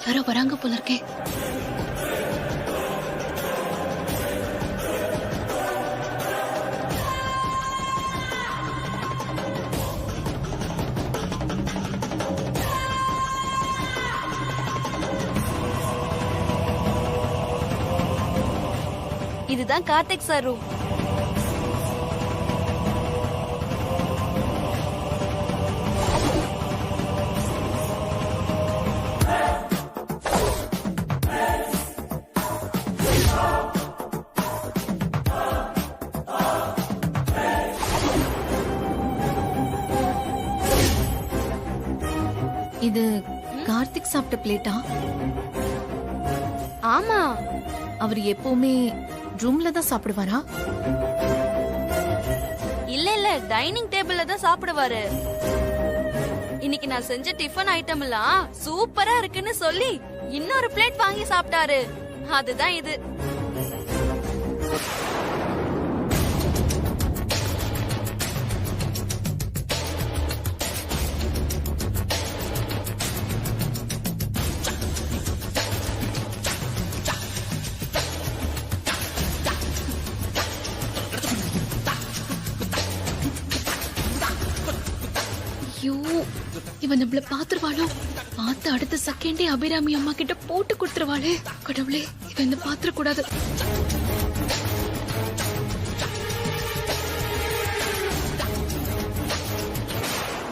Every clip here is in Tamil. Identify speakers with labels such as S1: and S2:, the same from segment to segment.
S1: யாரோ வராங்க போல இருக்கே.
S2: இதுதான் கார்த்திக் சார் ரூம்.
S1: இது கார்த்திக் சாப்பிட்ட பிளேட்டா?
S2: ஆமா.
S1: அவர் எப்பவுமே ரூம்ல தான் சாப்பிடுவாரா?
S2: இல்ல இல்ல, டைனிங் டேபிள்ல தான் சாப்பிடுவாரு. இன்னைக்கு நான் செஞ்ச டிஃபன் ஐட்டம் எல்லாம் சூப்பரா இருக்குன்னு சொல்லி இன்னொரு பிளேட் வாங்கி சாப்பிட்டாரு. அதுதான் இது.
S1: ஐயோ, இவன் நம்மள பாத்துருவாளோ? பார்த்து அடுத்த செகண்டே அபிராமி அம்மா கிட்ட போட்டு கொடுத்துருவாளே. கடவுளே, இவன் இந்த பாத்திர கூடாது.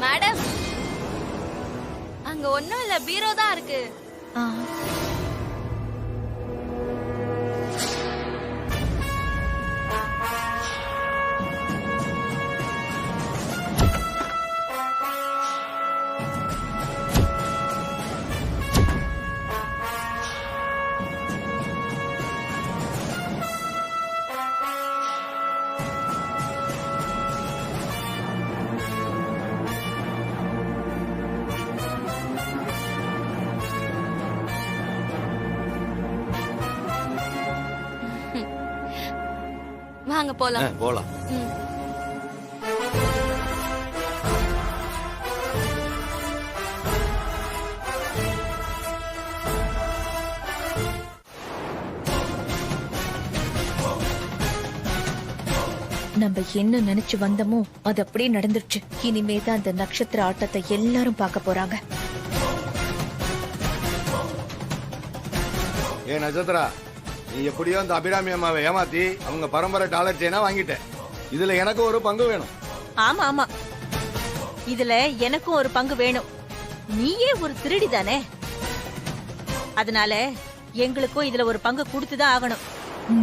S2: மேடம், அங்க ஒண்ணும் இல்ல, பீரோ தான் இருக்கு. வாங்க போலாம்.
S3: போலாம்.
S4: நம்ம என்ன நினைச்சு வந்தோமோ அது அப்படியே நடந்துருச்சு. இனிமேதான் அந்த நட்சத்திர ஆட்டத்தை எல்லாரும் பார்க்க போறாங்க.
S3: ஏ நட்சத்திரா, நீ எப்படியோ அந்த அபிராமி அம்மாவை ஏமாத்தி அவங்க பரம்பரை டாலர் செயினா வாங்கிட்டேன். இதுல எனக்கு ஒரு பங்கு வேணும்.
S5: ஆமா ஆமா, இதுல எனக்கும் ஒரு பங்கு வேணும். நீயே ஒரு திருடி தானே, அதனால எங்களுக்கும் இதுல ஒரு பங்கு கொடுத்துதான் ஆகணும்.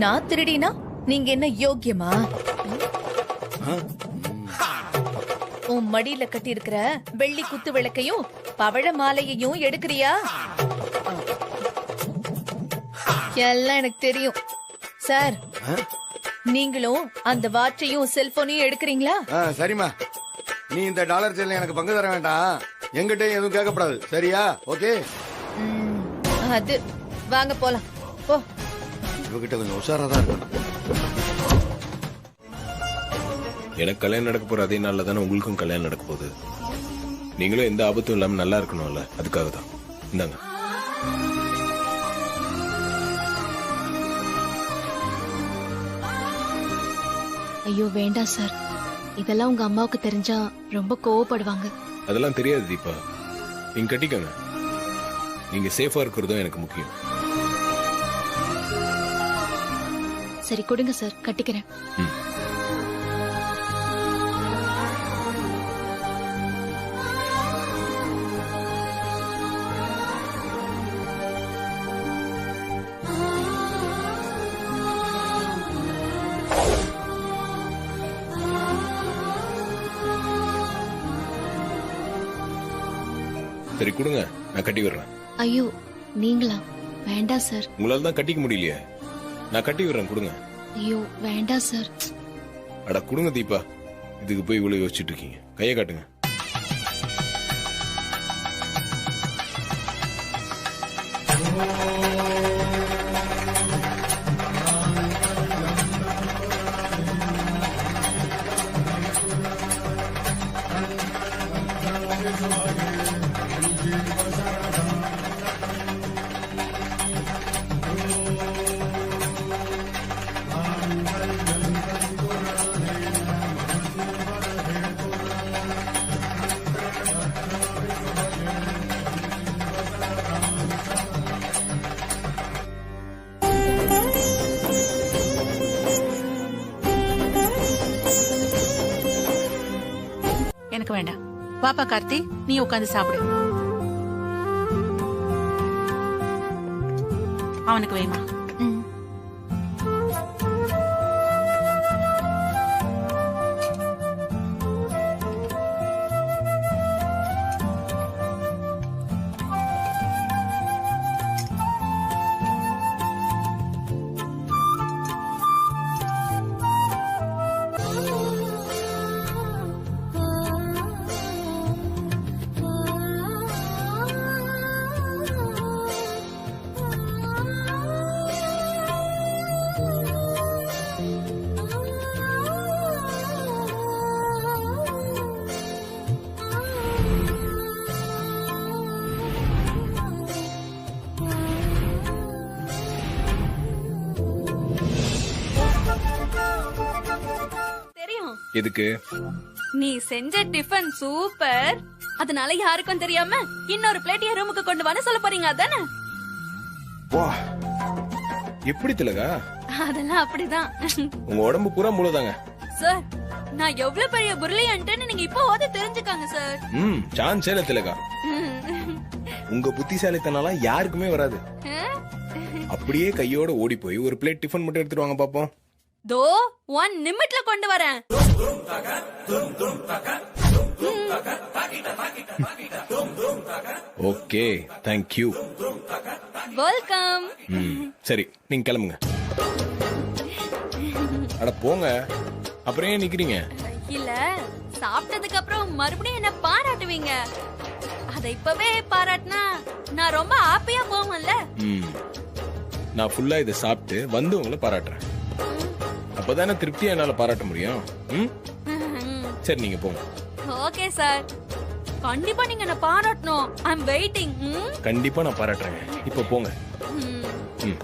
S4: நான் திருடினா நீங்க என்ன யோக்கியமா? உன் மடியில கட்டி இருக்கிற வெள்ளி குத்து விளக்கையும் பவழ மாலையையும் எடுக்கிறியா? எல்லாம் எனக்கு தெரியும் சார். நீங்களும் அந்த வாட்சையும் செல்போனையும் எடுக்கிறீங்களா?
S3: சரிம்மா, நீ இந்த டாலர் செயின்ல எனக்கு பங்கு தர வேண்டாம். எங்கிட்ட எதுவும் கேட்கப்படாது, சரியா? ஓகே.
S4: அது வாங்க போலாம். போ.
S3: இவகிட்ட கொஞ்சம் உஷாரா தான் இருக்கணும்.
S6: எனக்கு கல்யாணம் நடக்க போற அதே நாள்ல தானே உங்களுக்கும் கல்யாணம் நடக்க போகுது. நீங்களும் எந்த ஆபத்தும் இல்லாம நல்லா இருக்கணும்ல, அதுக்காக தான். இந்தாங்க.
S1: ஐயோ வேண்டாம் சார், இதெல்லாம் உங்க அம்மாவுக்கு தெரிஞ்சா ரொம்ப கோவப்படுவாங்க.
S6: அதெல்லாம் தெரியாது தீபா, நீங்க கட்டிக்கோங்க. நீங்க சேஃபா இருக்கிறதும் எனக்கு முக்கியம்.
S1: சரி கொடுங்க சார், கட்டிக்கிறேன்.
S6: சரி கொடுங்க, நான் கட்டி விடுறேன்.
S1: ஐயோ நீங்களா? வேண்டாம் சார்.
S6: உங்களால தான் கட்டிக்க முடியலையே, நான் கட்டி விடுறேன், கொடுங்க.
S1: ஐயோ வேண்டாம் சார்.
S6: அட கொடுங்க தீபா, இதுக்கு போய் இவ்வளவு யோசிச்சுட்டு இருக்கீங்க. கையை காட்டுங்க.
S7: எனக்கு வேண்டாம். பாப்பா கார்த்தி, நீ உட்காந்து சாப்பிடு. அவனுக்கு வேமா?
S1: ம்.
S2: தெரியும்.
S6: எதுக்கு?
S2: நீ செஞ்ச டிஃபன் சூப்பர். அதனால யாருக்கும் தெரியாம இன்னொரு பிளேட் என் ரூமுக்கு கொண்டு வான்னு சொல்ல போறீங்க அதானே?
S6: வா, எப்படி திலகா?
S2: அதெல்லாம் அப்படிதான்.
S6: உங்க உடம்பு பூரா மூலதாங்க.
S2: சார், நான் எவ்வளவு பெரிய பிரில்லியன்ட்னு நீங்க இப்போ தெரிஞ்சுக்காங்க சார்.
S6: சான்ஸே இல்ல திலகா. உங்க புத்திசாலித்தனால யாருக்குமே வராது. அப்படியே கையோட ஓடி போய் ஒரு பிளேட் டிஃபன் மட்டும் எடுத்துட்டு வாங்க பாப்போம்.
S2: தோ 1 நிமிட்ல கொண்டு வரேன்.
S6: Okay, thank you.
S2: வெல்கம்.
S6: சரி, நீங்க கிளம்புங்க. அட போங்க, அப்புறம் ஏன் நிக்கிறீங்க?
S2: இல்ல, சாப்பிட்டதுக்கு அப்புறம் மறுபடியும் என்ன பாராட்டுவீங்க. அத இப்பவே பாராட்டினா நான் ரொம்ப ஹாப்பியா போவேன்ல.
S6: நான் ஃபுல்லா இதை சாப்பிட்டு வந்து உங்களை பாராட்டுறேன். அப்பதானே திருப்தியா என்னால பாராட்ட முடியும். சரி, நீங்க போங்க.
S2: ஓகே சார், கண்டிப்பா நீங்க என்ன பாராட்டணும். ஐ அம் வெயிட்டிங்.
S6: கண்டிப்பா நான் பாராட்டுறேன். இப்போ போங்க. ம்.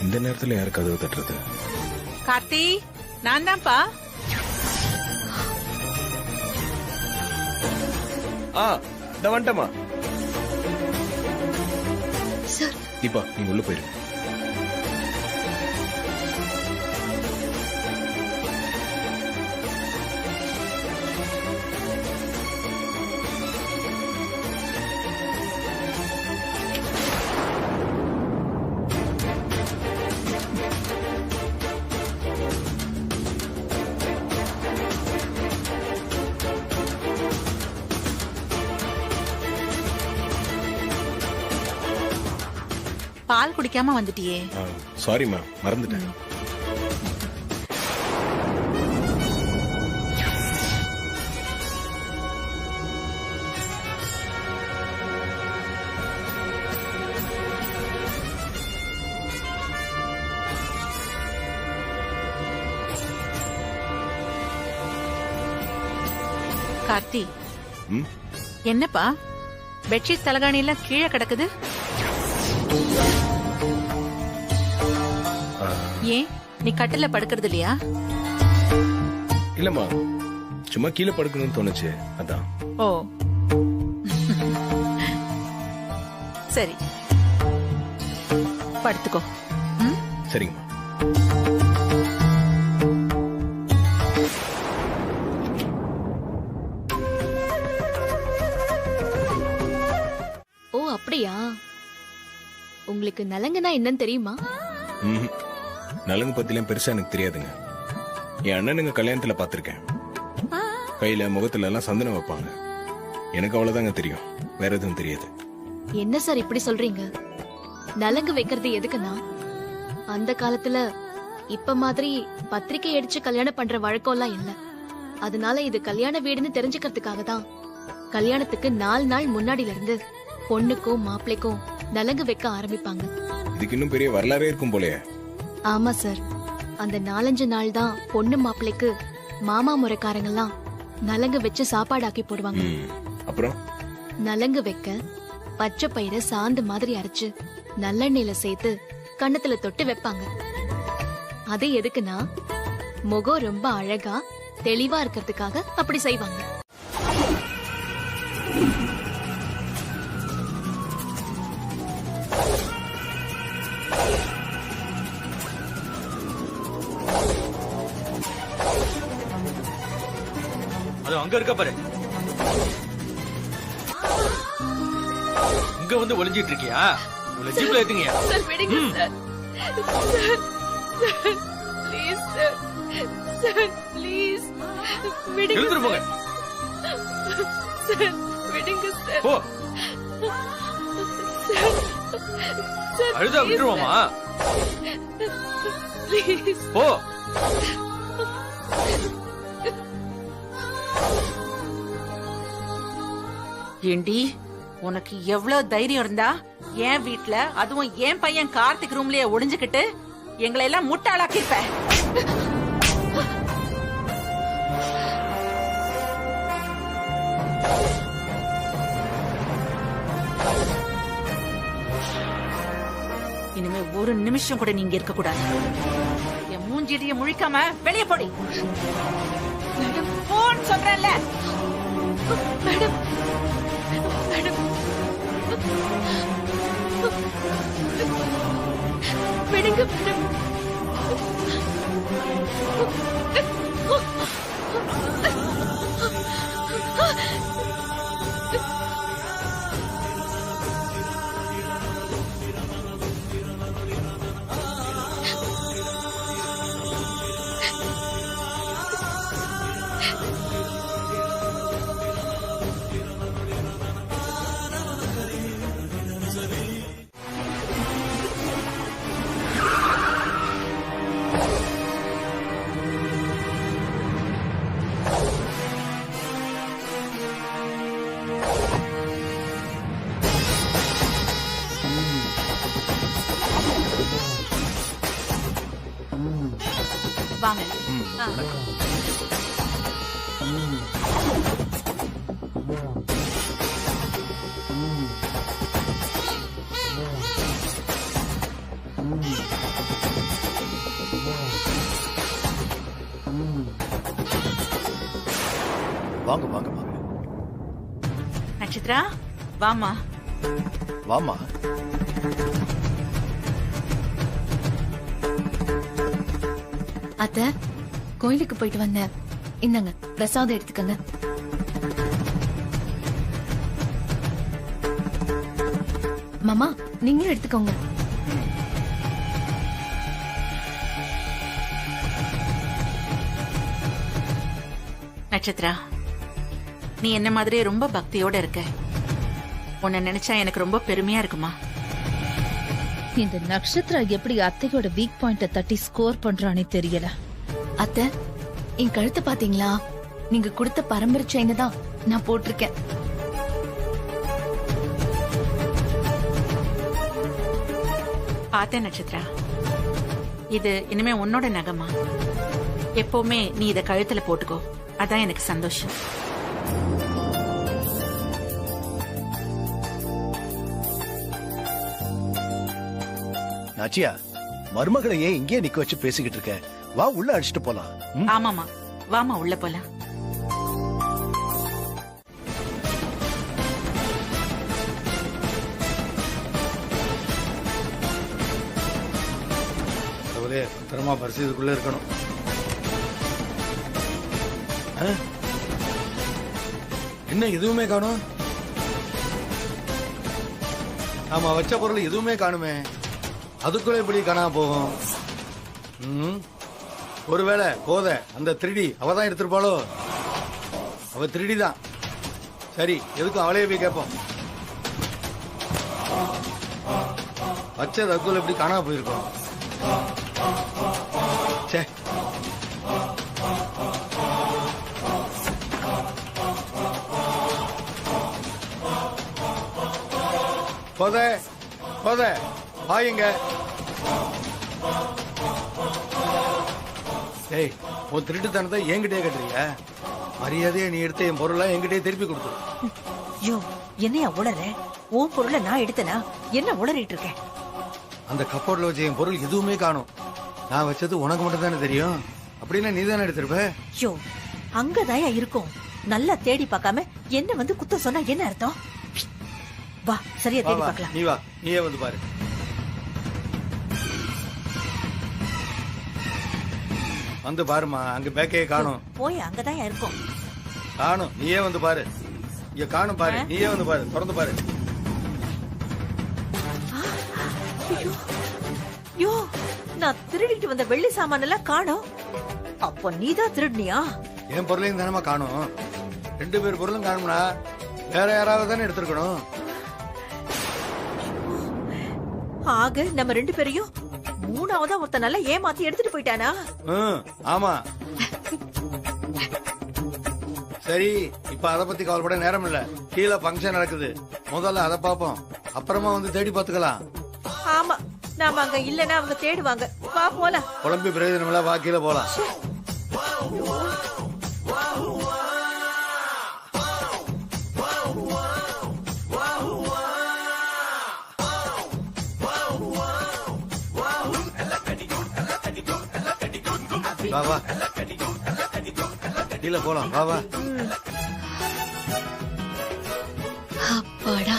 S6: இந்த நேரத்துல யாரு கதவு தட்டுறது?
S7: கார்த்தி, நான் தான்ப்பா.
S6: இந்த வந்துட்டமா.
S1: சார்,
S6: தீபா, நீங்க உள்ள போயிரு.
S7: பால் குடிக்காம வந்துட்டியே.
S6: சாரிமா, மறந்துட்டேன்.
S7: கார்த்தி, என்னப்பா பெட்ஷீட் தலகாணி எல்லாம் கீழே கிடக்குது? ஏன் நீ கட்டில படுக்கிறது இல்லையா?
S6: இல்லம்மா, சும்மா கீழே படுக்கணும்னு தோணுச்சு, அதான்.
S7: ஓ சரி, படுத்துக்கோ.
S6: சரிங்கம்மா.
S1: உங்களுக்கு நலங்குனா என்னன்னு தெரியுமா?
S6: நலங்கு பத்திலாம் பெருசா எனக்கு தெரியாதுங்க. என் அண்ணனுங்க கல்யாணத்துல பாத்திருக்கேன். கையில முகத்துல எல்லாம் சந்தனம் வைப்பாங்க. எனக்கு அவ்வளவுதாங்க தெரியும், வேற எதுவும் தெரியாது.
S1: என்ன சார் இப்படி சொல்றீங்க? நலங்கு வைக்கிறது எதுக்குன்னா, அந்த காலத்துல இப்ப மாதிரி பத்திரிக்கை அடிச்சு கல்யாணம் பண்ற வழக்கம் எல்லாம் இல்ல. அதனால இது கல்யாண வீடுன்னு தெரிஞ்சுக்கிறதுக்காக தான் கல்யாணத்துக்கு 4 நாள் முன்னாடில இருந்து பொண்ணுக்கும் மாப்பிள்ளைக்கும் நலங்கு வைக்க ஆரம்பிப்பாங்க.
S6: இதுக்கு இன்னும் பெரிய வரலாறே இருக்கும் போலயே.
S1: ஆமா சார், அந்த 4-5 நாள் தான் பொண்ணு மாப்பிள்ளைக்கு மாமா முறைக்காரங்கெல்லாம் நலங்கு வச்சு சாப்பாடு ஆக்கி போடுவாங்க.
S6: அப்புறம்
S1: நலங்கு வைக்க பச்சை பயிரை சாந்து மாதிரி அரைச்சு நல்லெண்ணெயில சேர்த்து கண்ணத்துல தொட்டு வைப்பாங்க. அது எதுக்குன்னா, முகம் ரொம்ப அழகா தெளிவா இருக்கிறதுக்காக அப்படி செய்வாங்க.
S8: அது அங்க இருக்க பாரு. இங்க வந்து ஒளிஞ்சிட்டு இருக்கியா? இவ்வளவு ஜீப்ல ஏத்துங்க.
S1: சார் விடுங்க sir. Please sir. Sir please விடுங்க.
S8: எழுந்துரு போங்க.
S1: சார் விடுங்க சார்.
S8: போ.
S1: சார்
S8: அழுதா விட்டுருவோமா?
S1: ப்ளீஸ்
S8: போ.
S7: ஏண்டி, உனக்கு எவ்வளவு தைரியம் இருந்தா என் வீட்ல, அதுவும் என் பையன் கார்த்திக் ரூம்லயே ஒளிஞ்சுக்கிட்டு எங்களை எல்லாம் முட்டாளாக்கிருப்ப. இனிமே ஒரு நிமிஷம் கூட நீங்க இருக்க கூடாது. என் மூஞ்சிடிய முழிக்காம வெளியே போடி. போன் சொல்றேன்ல.
S1: மேடம் மேடம் விடுங்க மேடம்.
S7: வாங்க.
S9: வாங்க வாங்க வாங்க.
S7: நட்சத்திரா வாமா.
S9: வாமா.
S4: அத்த, கோயிலுக்கு போயிட்டு வந்தேன். இந்தாங்க பிரசாதம் எடுத்துக்கங்க. மாமா நீங்களும் எடுத்துக்கோங்க.
S7: நட்சத்திரா, நீ என்ன மாதிரியே ரொம்ப பக்தியோட இருக்க. உன்னை நினைச்சா எனக்கு ரொம்ப பெருமையா இருக்குமா.
S10: இந்த நட்சத்திரா எப்படி அத்தையோட வீக் பாயிண்ட தட்டி ஸ்கோர் பண்றானே தெரியல.
S4: அத்தை, என் கழுத்தை பாத்தீங்களா? நீங்க கொடுத்த பரம்பரை செயினை தான் நான் போட்டிருக்கேன்.
S7: பார்த்தேன் நட்சத்திரா, இது இனிமே உன்னோட நகமா. எப்பவுமே நீ இத கழுத்துல போட்டுக்கோ, அதான் எனக்கு சந்தோஷம்.
S9: நாச்சியா, மருமகளை ஏன் இங்கே நிக்க வச்சு பேசிக்கிட்டு இருக்க? வா உள்ள அடிச்சுட்டு போலாம்.
S7: ஆமாமா, வாமா உள்ள போலாம்.
S3: பத்திரமா பரிசு இதுக்குள்ள இருக்கணும். என்ன எதுவுமே காணும்? ஆமா, வச்ச பொருள் எதுவுமே காணுமே. அதுக்குள்ள எப்படி காணாம போகும்? ஒருவேளை கோதை அந்த திருடி அவதான் எடுத்திருப்பாளோ? அவ திருடி தான். சரி, எதுக்கும் அவளையே போய் கேட்போம். வச்சது அதுக்குள்ள எப்படி காணாம போயிருக்கோம்? சே, கோதை கோதை வாயுங்க. ஏய், உன் திருட்டுத்தனத்தை என்கிட்டயே கட்டுறீங்க. மரியாதையை நீ எடுத்த என் பொருளை என்கிட்டயே திருப்பி கொடுத்துரு.
S5: ஐயோ, என்னையா உளற? உன் பொருளை நான் எடுத்தனா? என்ன உளறிட்டு இருக்கேன்?
S3: அந்த கப்போர்ட்ல வச்ச என் பொருள் எதுவுமே காணும். நான் வச்சது உனக்கு மட்டும் தானே தெரியும். அப்படின்னா நீ தானே எடுத்திருப்ப.
S5: ஐயோ, அங்கதாயா இருக்கும். நல்லா தேடி பார்க்காம என்ன வந்து குத்த சொன்னா என்ன அர்த்தம்? வா, சரியா தேடி பார்க்கலாம்.
S3: நீ வா, நீயே வந்து பாரு. வந்து பாருமா, அங்க பேக்கையே காணும்.
S5: போய் அங்கதான் இருக்கும்.
S3: காணும், நீயே வந்து பாரு. இங்க காணும் பாரு, நீயே வந்து பாரு, திறந்து பாரு.
S5: யோ, நான் திருடிட்டு வந்த வெள்ளி சாமான எல்லாம் காணோம். அப்போ நீதான் திருடினியா?
S3: என் பொருளையும் தானமா காணும். 2 பேர் பொருளும் காணும்னா வேற யாராவது தானே எடுத்திருக்கணும்.
S5: ஆக நம்ம 2 பேரையும் 3ஆவதா ஒருத்த நல்லா ஏமாத்தி எடுத்துட்டு போயிட்டானா?
S3: ஆமா. சரி, இப்ப அத பத்தி கவலைப்பட நேரம் இல்ல. கீழே பங்கன் நடக்குது, முதல்ல அத பாப்போம். அப்புறமா வந்து தேடி பாத்துக்கலாம்.
S5: ஆமா, நாம அங்க இல்லன்னா அவங்க தேடுவாங்க. வா போலாம்.
S3: குழம்பு பிரயோஜனம் இல்ல, வா கீழே போலாம். வா வா, கீழே போலாம். வா வா.
S1: அப்பாடா,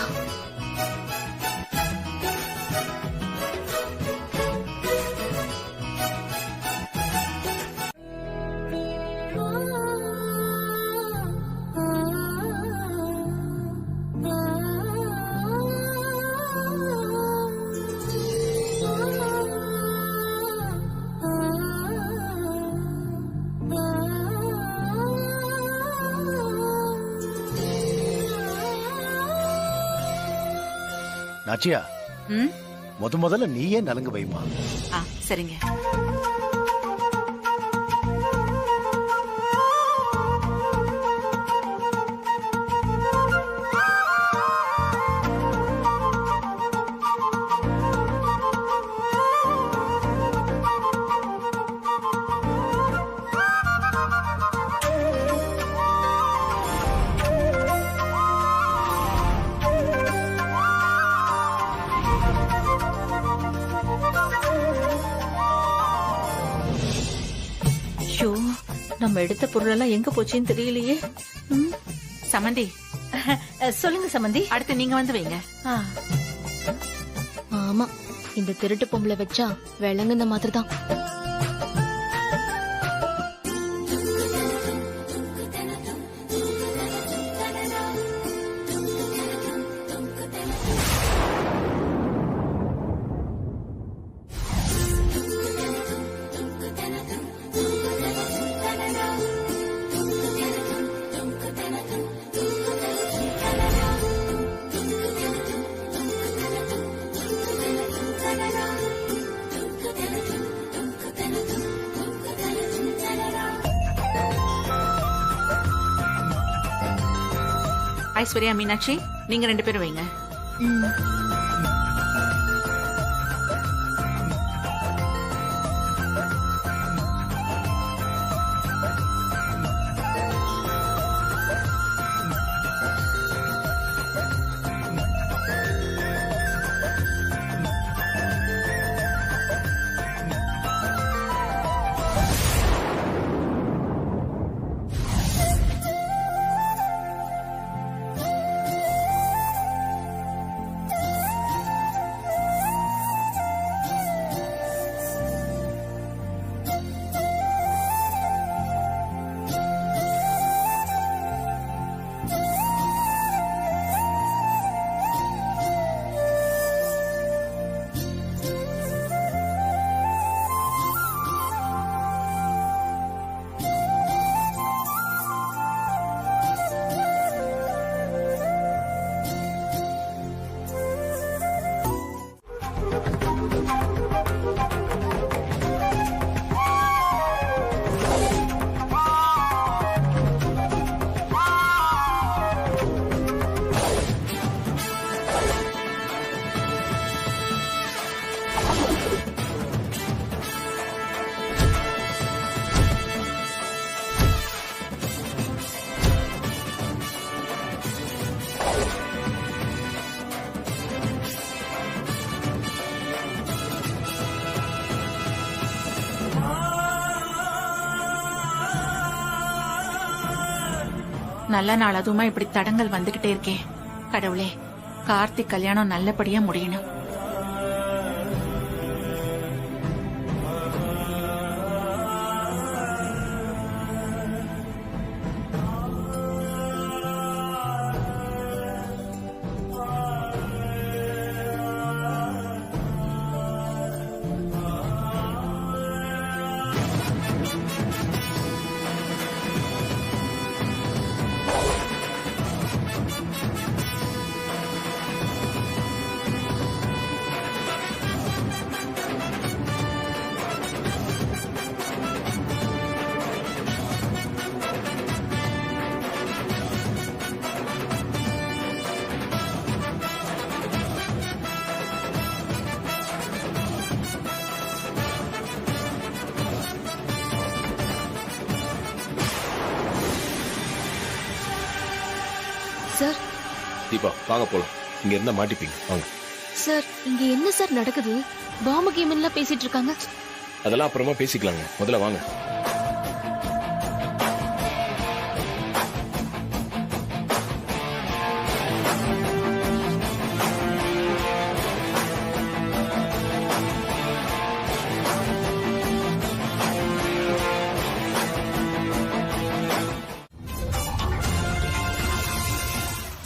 S9: நாச்சியா, முதல்ல நீயே நலங்கு வைமா.
S7: சரிங்க.
S5: நம்ம எடுத்த பொருளெல்லாம் எங்க போச்சுன்னு தெரியலையே.
S7: சமந்தி,
S5: சொல்லுங்க சமந்தி.
S7: அடுத்து நீங்க வந்து வைங்க.
S1: ஆமா, இந்த திருட்டு பொம்பளை வச்சா விளங்குன மாதிரிதான்.
S7: ஐஸ்வர்யா, மீனாட்சி, நீங்க 2 பேரும் வைங்க. நல்ல நாள் அதுவுமா இப்படி தடங்கள் வந்துகிட்டே இருக்கே. கடவுளே, கார்த்திக் கல்யாணம் நல்லபடியா முடியணும்.
S1: சார்
S6: தீபா வாங்க போலாம். இங்க இருந்தா மாட்டிப்பீங்க, வாங்க.
S1: சார் இங்க என்ன சார் நடக்குது? பாம்பு கேம் எல்லாம் பேசிட்டு இருக்காங்க.
S6: அதெல்லாம் அப்புறமா பேசிக்கலாங்க, முதல்ல வாங்க.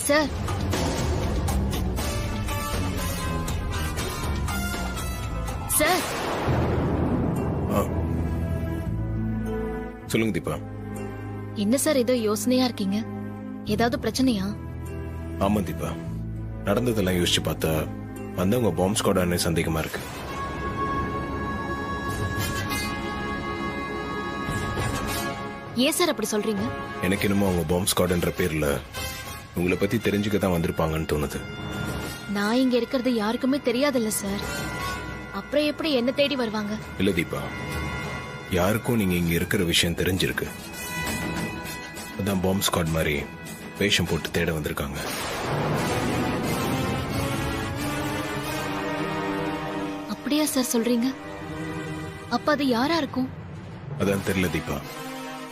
S1: சார் சார்
S6: சொல்லுங்க தீபா.
S1: என்ன சார் ஏதோ யோசனையா இருக்கீங்க? ஏதாவது பிரச்சனையா?
S6: ஆமா தீபா, நடந்ததெல்லாம் யோசிச்சு பார்த்தா வந்தவங்க பாம்பு ஸ்குவாடான்னு சந்தேகமா இருக்கு.
S1: ஏன் சார் அப்படி சொல்றீங்க?
S6: எனக்கு என்னமோ அவங்க பாம்பு ஸ்குவாட்ன்ற பேர்ல உங்களை பத்தி தெரிஞ்சுக்க தான் வந்திருப்பாங்கன்னு தோணுது.
S1: நான் இங்க இருக்கிறது யாருக்குமே தெரியாதுல்ல சார். அப்புறம் எப்படி என்ன தேடி வருவாங்க?
S6: இல்ல தீபா, யாருக்கும் நீங்க இங்க இருக்கிற விஷயம் தெரிஞ்சிருக்கு. அதான் பாம்பு ஸ்குவாட் மாதிரி வேஷம் போட்டு தேட வந்திருக்காங்க.
S1: அப்படியா சார் சொல்றீங்க? அப்ப அது யாரா இருக்கும்?
S6: அதான் தெரியல தீபா,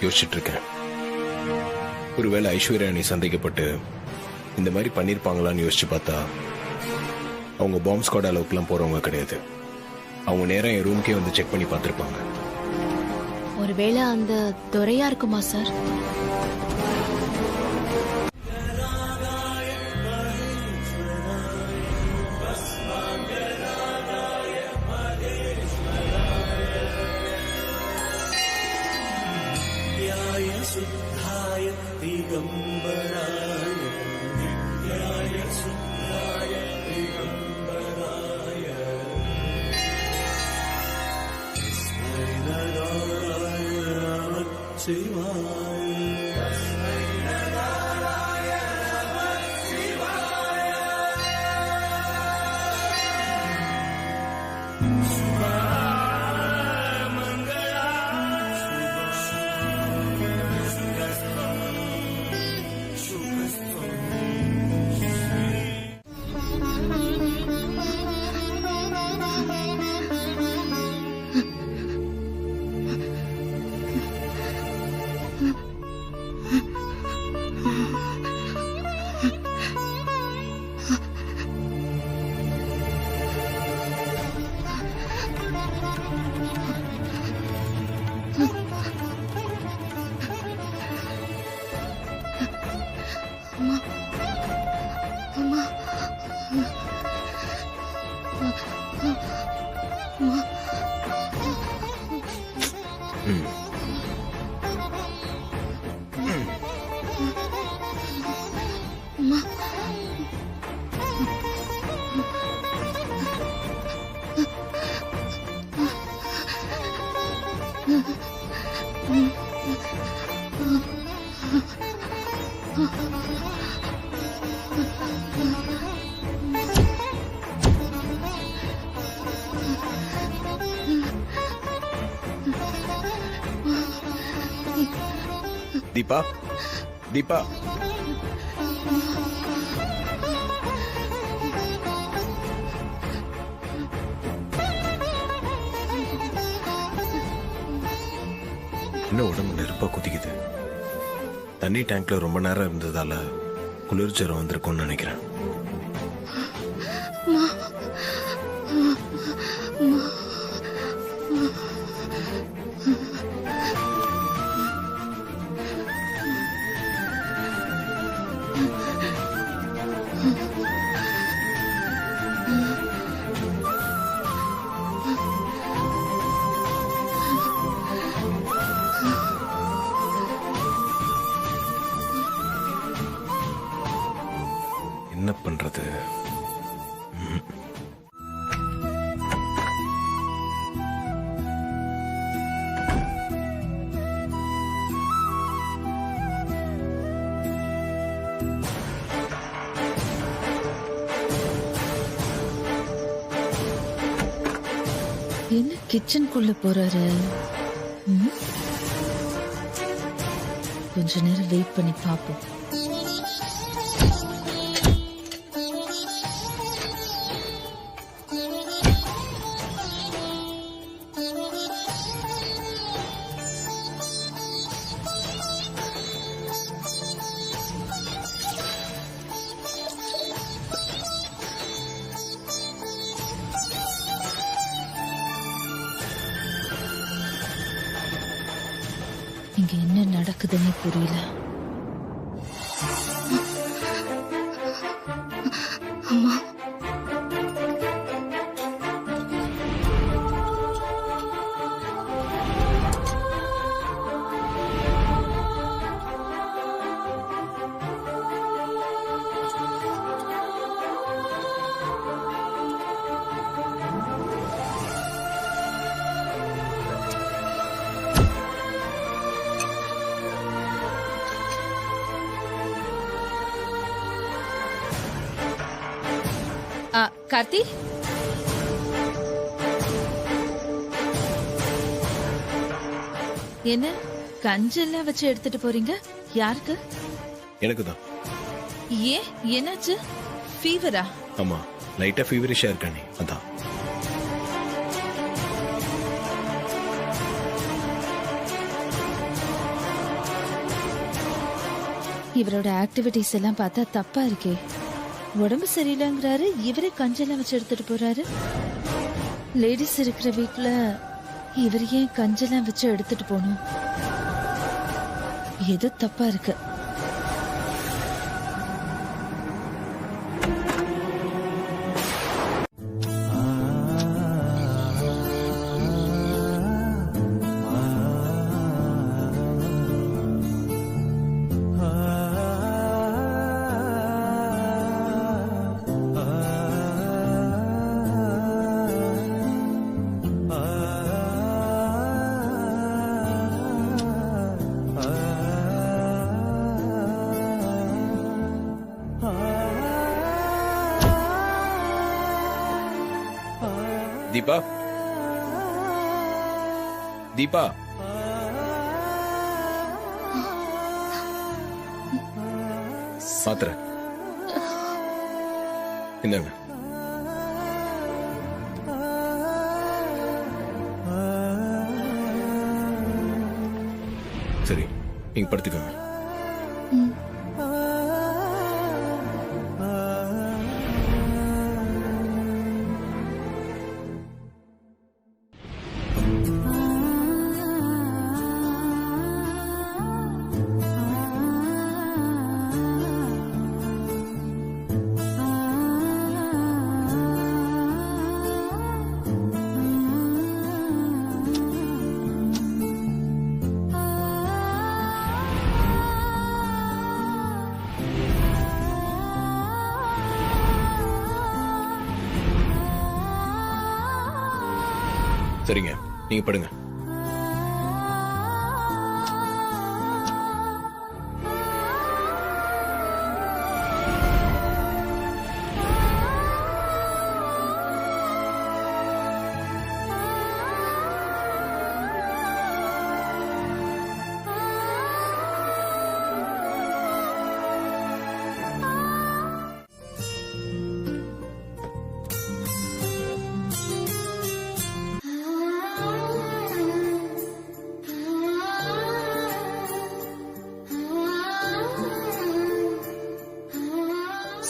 S6: யோசிச்சுட்டு இருக்கேன். ஒருவேளை ஐஸ்வர்யா நீ சந்தேகப்பட்டு இந்த மாதிரி பண்ணிருப்பாங்களான்னு யோசிச்சு பார்த்தா அவங்க பாம்பு ஸ்குவாட் அளவுக்குலாம் போறவங்க கிடையாது. அவங்க நேரம் என் ரூம்க்கே வந்து செக் பண்ணி பார்த்திருப்பாங்க.
S1: ஒருவேளை அந்த துரையா இருக்குமா சார்?
S6: தீபா, தீபா, என்ன உடம்பு நெருப்பா குதிக்குது? தண்ணி டேங்க்ல ரொம்ப நேரம் இருந்ததால குளிர் ஜுரம் வந்திருக்கும்னு நினைக்கிறேன். என்ன பண்றது?
S10: என்ன கிச்சனுக்குள்ள போறாரு? கொஞ்ச நேரம் வெயிட் பண்ணி பாப்போம். இங்க என்ன நடக்குதுன்னு புரியல.
S1: அம்மா,
S10: கார்த்தி, என்ன கஞ்செல்லாம் வச்சு எடுத்துட்டு போறீங்க? யாருக்கு?
S6: எனக்கு தான்.
S10: ஏன், என்னாச்சு? ஃபீவரா?
S6: ஆமா, லைட்டா ஃபீவரிஷா இருக்கானே, அதான்.
S10: இவரோட ஆக்டிவிட்டிஸ் எல்லாம் பார்த்தா தப்பா இருக்கே. உடம்பு சரியில்லைங்கிறாரு, இவரே கஞ்செல்லாம் வச்சு எடுத்துட்டு போறாரு. லேடிஸ் இருக்கிற வீட்டுல இவர் ஏன் கஞ்செல்லாம் வச்சு எடுத்துட்டு போகணும்? ஏதோ தப்பா இருக்கு.
S6: தீபா, தீபா, மாத்திர இந்தாங்க. சரி, நீங்க படுத்துக்கோங்க. சரிங்க, நீங்க படுங்க.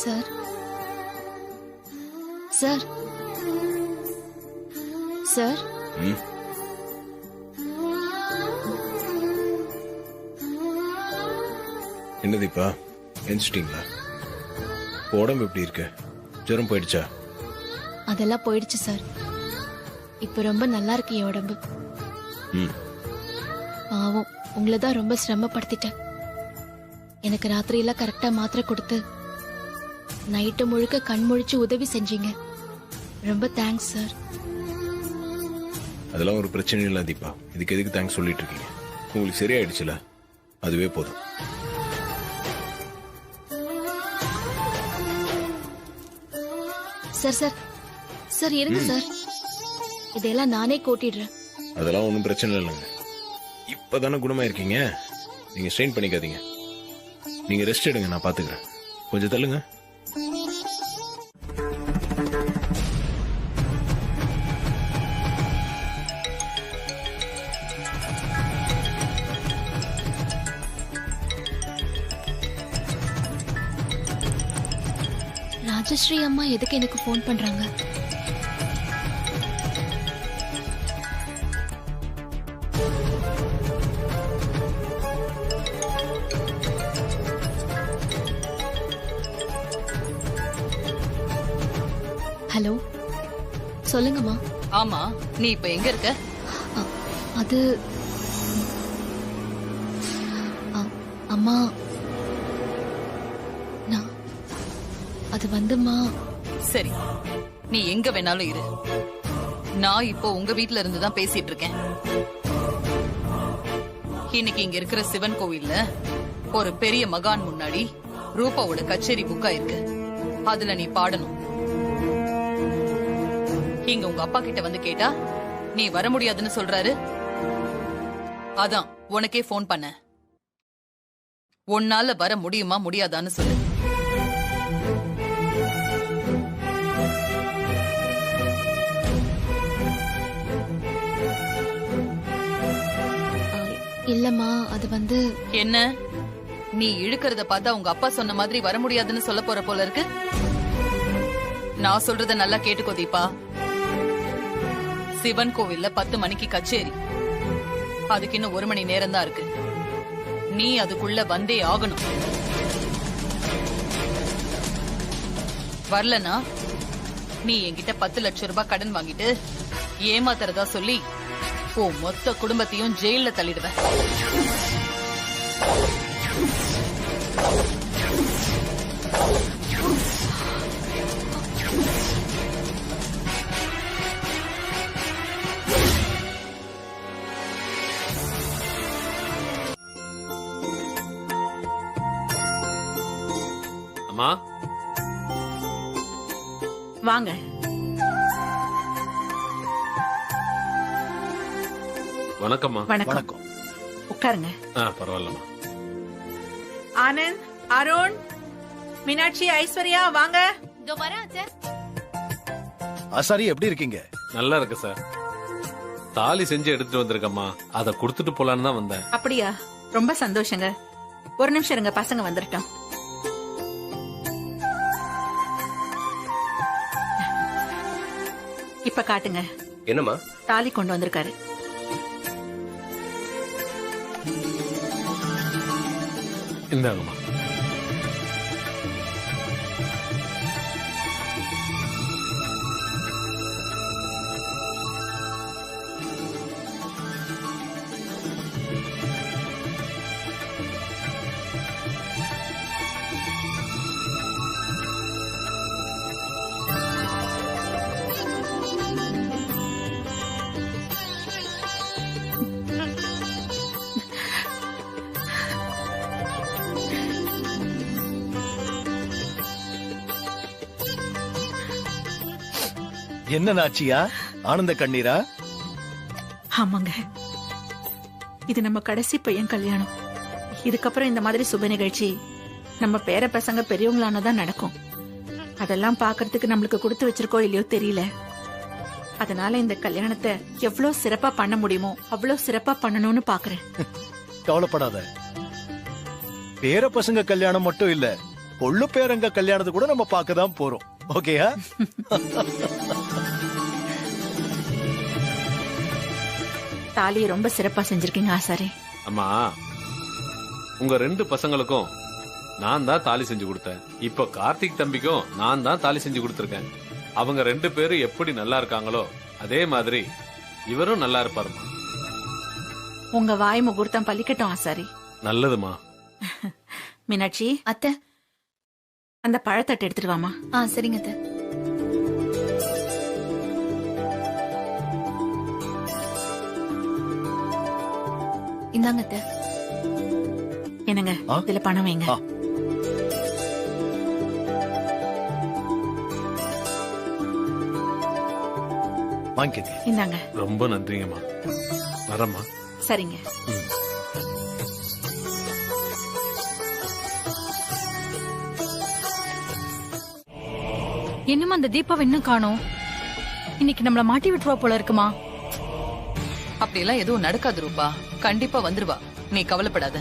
S1: சார் சார் சார்
S6: ம் என்ன தீபா எந்திச்சிட்டீங்களா? உடம்பு எப்படி இருக்கு? ஜுரம் போயிடுச்சா?
S1: அதெல்லாம் போயிடுச்சு சார். இப்ப ரொம்ப நல்லா இருக்கு என் உடம்பு.
S6: ம்
S1: பாவம் உங்களை தான் ரொம்ப சிரமப்படுத்திட்டேன். எனக்கு ராத்திரியெல்லாம் கரெக்டா மாத்திரை கொடுத்து நைட்டு முழுக்க கண் முழிச்சு உதவி செஞ்சீங்க. ரொம்ப தேங்க்ஸ் சார்.
S6: அதெல்லாம் ஒரு பிரச்சனை இல்லை தீபா. இதுக்கு எதுக்கு தேங்க்ஸ் சொல்லிட்டு இருக்கீங்க? உங்களுக்கு சரியாயிடுச்சுல, அதுவே போதும்.
S1: சார் சார் சார் இருங்க சார், இதெல்லாம் நானே கூட்டிடுறேன்.
S6: அதெல்லாம் ஒன்றும் பிரச்சனை இல்லைங்க. இப்பதானே குணமாயிருக்கீங்க, நீங்க ஸ்ட்ரெயின் பண்ணிக்காதீங்க. நீங்க ரெஸ்ட் எடுங்க, நான் பாத்துக்கிறேன். கொஞ்சம் தள்ளுங்க.
S1: ராஜஸ்ரீ அம்மா எதுக்கு எனக்கு ஃபோன் பண்றாங்க? ஹலோ, சொல்லுங்கம்மா.
S11: ஆமா, நீ இப்ப எங்க இருக்க?
S1: அது அம்மா, நான் அது வந்துமா.
S11: சரி, நீ எங்க வேணாலும் இரு. நான் இப்போ உங்க வீட்ல இருந்து தான் பேசிட்டு இருக்கேன். இன்னைக்கு இங்க இருக்கிற சிவன் கோவில்ல ஒரு பெரிய மகான் முன்னாடி ரூபாவோட கச்சேரி புக் ஆயிருக்கு. அதுல நீ பாடணும். இங்க உங்க அப்பா கிட்ட வந்து கேட்டா நீ வர முடியாதுன்னு சொல்றாரு. அதான் உனக்கே போன் பண்ண. உன்னால வர முடியுமா முடியாதான்னு சொல்லு.
S1: இல்லம்மா, அது வந்து
S11: என்ன நீ இழுக்கிறத பார்த்தா உங்க அப்பா சொன்ன மாதிரி வர முடியாதுன்னு சொல்ல போற போல இருக்கு. நான் சொல்றத நல்லா கேட்டுக்கோ தீபா. சிவன் கோவில்ல 10 மணிக்கு கச்சேரி. அதுக்கு இன்னும் 1 மணி நேரம் தான் இருக்கு. நீ அதுக்குள்ள வந்தே ஆகணும். வரலனா நீ என்கிட்ட 10 லட்சம் ரூபாய் கடன் வாங்கிட்டு ஏமாத்துறதா சொல்லி மொத்த குடும்பத்தையும் ஜெயில தள்ளிடுவேன்.
S8: அம்மா
S7: வாங்க.
S8: வணக்கம்மா.
S7: வணக்கம். உட்காருங்க.
S8: பரவாயில்லம்மா.
S7: ஆனந்த், அருண், மீனாட்சி, ஐஸ்வர்யா வாங்க.
S1: இதோ வரேன் சார்.
S9: ஆசாரி எப்படி இருக்கீங்க?
S8: நல்லா இருக்கு சார். தாலி செஞ்சு எடுத்துட்டு வந்திருக்கம்மா, அதை கொடுத்துட்டு போலான்னு தான் வந்தேன்.
S7: அப்படியா? ரொம்ப சந்தோஷங்க. ஒரு நிமிஷம் இருங்க, பசங்க வந்துட்டோம். இப்ப காட்டுங்க.
S12: என்னம்மா?
S7: தாலி கொண்டு வந்திருக்காரு.
S8: இந்தாங்கம்மா.
S9: என்ன நாச்சியா, ஆனந்த கண்ணீரா?
S7: ஆமாங்க, இது நம்ம கடைசி பையன் கல்யாணம். இதுக்கப்புறம் இந்த மாதிரி சுப நிகழ்ச்சி நம்ம பேர பசங்க பெரியவங்களானதான் நடக்கும். அதெல்லாம் பாக்குறதுக்கு நம்மளுக்கு கொடுத்து வச்சிருக்கோ இல்லையோ தெரியல. அதனால இந்த கல்யாணத்தை எவ்வளவு சிறப்பா பண்ண முடியுமோ அவ்வளவு சிறப்பா பண்ணணும்னு பாக்குறேன்.
S9: கவலைப்படாத. பேர பசங்க கல்யாணம் மட்டும் இல்ல, கொள்ளு பேரங்க கல்யாணத்தை கூட நம்ம பார்க்க தான் போறோம். ஓகேயா?
S7: தாலியை ரொம்ப சிறப்பா செஞ்சிருக்கீங்க ஆசாரி.
S8: அம்மா, உங்க 2 பசங்களுக்கும் நான் தான் தாலி செஞ்சு கொடுத்தேன். இப்ப கார்த்திக் தம்பிக்கும் நான் தான் தாலி செஞ்சு கொடுத்திருக்கேன். அவங்க 2 பேரும் எப்படி நல்லா இருக்காங்களோ அதே மாதிரி இவரும் நல்லா இருப்பாருமா.
S7: உங்க வாய் முகூர்த்தம் பலிக்கட்டும் ஆசாரி.
S8: நல்லதுமா.
S7: மீனாட்சி,
S1: அத்தை.
S7: அந்த பழத்தட்டு எடுத்துட்டு வாமா.
S1: சரிங்க அத்தை. இந்தாங்க அத்தை.
S7: என்னங்க, இதுல பணம் வைங்க.
S9: வாங்கிக்க.
S7: இந்தாங்க.
S8: ரொம்ப நன்றிங்கம்மா. வரம்மா.
S7: சரிங்க.
S12: என்னமா அந்த தீபாவை இன்னும் காணோம்? இன்னைக்கு நம்மள மாட்டி விட்டுருவா போல இருக்குமா?
S11: அப்படியெல்லாம் எதுவும் நடக்காது ரூபா. கண்டிப்பா வந்துருவா, நீ கவலைப்படாத.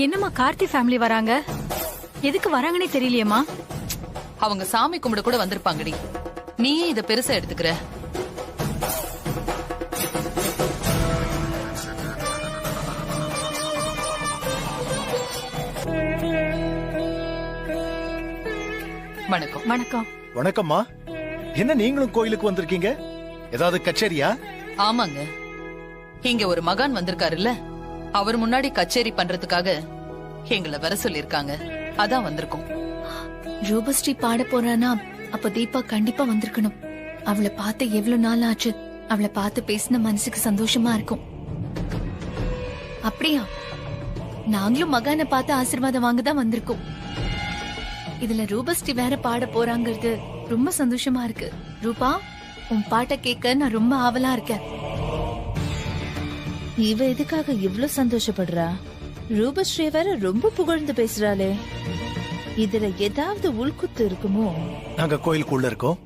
S12: என்னம்மா கார்த்தி ஃபேமிலி வராங்க? எதுக்கு வராங்கன்னே தெரியலையேம்மா.
S11: அவங்க சாமி கும்பிட கூட வந்திருப்பாங்கடி. நீயே இத பெருசா எடுத்துக்கிற. வணக்கம்.
S12: வணக்கம்.
S9: வணக்கம்மா. என்ன நீங்களும் கோயிலுக்கு வந்திருக்கீங்க? ஏதாவது கச்சேரியா?
S11: ஆமாங்க, இங்க ஒரு மகான் வந்திருக்காருல்ல, அவர் முன்னாடி கச்சேரி பண்றதுக்காக எங்களை வர சொல்லிருக்காங்க. அதான் வந்திருக்கோம்.
S1: ரூபஸ்ரீ பாட போறானா அப்ப தீபா கண்டிப்பா வந்திருக்கணும். அவளை பார்த்து எவ்வளவு நாள் ஆச்சு. அவளை பார்த்து பேசின மனசுக்கு சந்தோஷமா இருக்கும். அப்படியா? நாங்களும் மகானை பார்த்து ஆசீர்வாதம் வாங்க தான் வந்திருக்கோம். இதுல ரூபஸ்ரீ வேற பாட போறாங்கிறது ரொம்ப சந்தோஷமா இருக்கு. ரூபா, உன் பாட்டை கேட்க நான் ரொம்ப ஆவலா இருக்கேன்.
S10: இவ எதுக்காக இவ்ளோ சந்தோஷப்படுறா? ரூபஸ்ரீ வேற ரொம்ப புகழ்ந்து பேசுறாளே. இதுல ஏதாவது உள்குத்து இருக்குமோ?
S9: நாங்க கோயிலுக்குள்ள இருக்கோம்.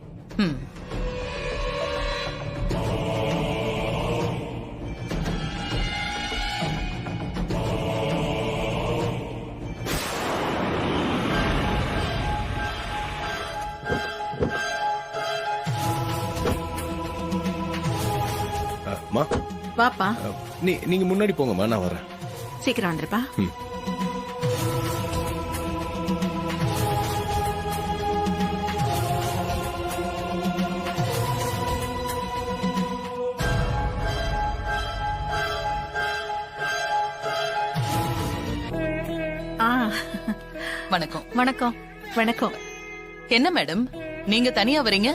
S7: வாப்பா.
S6: நீங்க முன்னாடி போங்கம்மா, நான் வரேன்.
S7: சீக்கிரம் வந்துருப்பா.
S11: வணக்கம்.
S12: வணக்கம்.
S7: வணக்கம்.
S11: என்ன மேடம், நீங்க தனியா வரீங்க?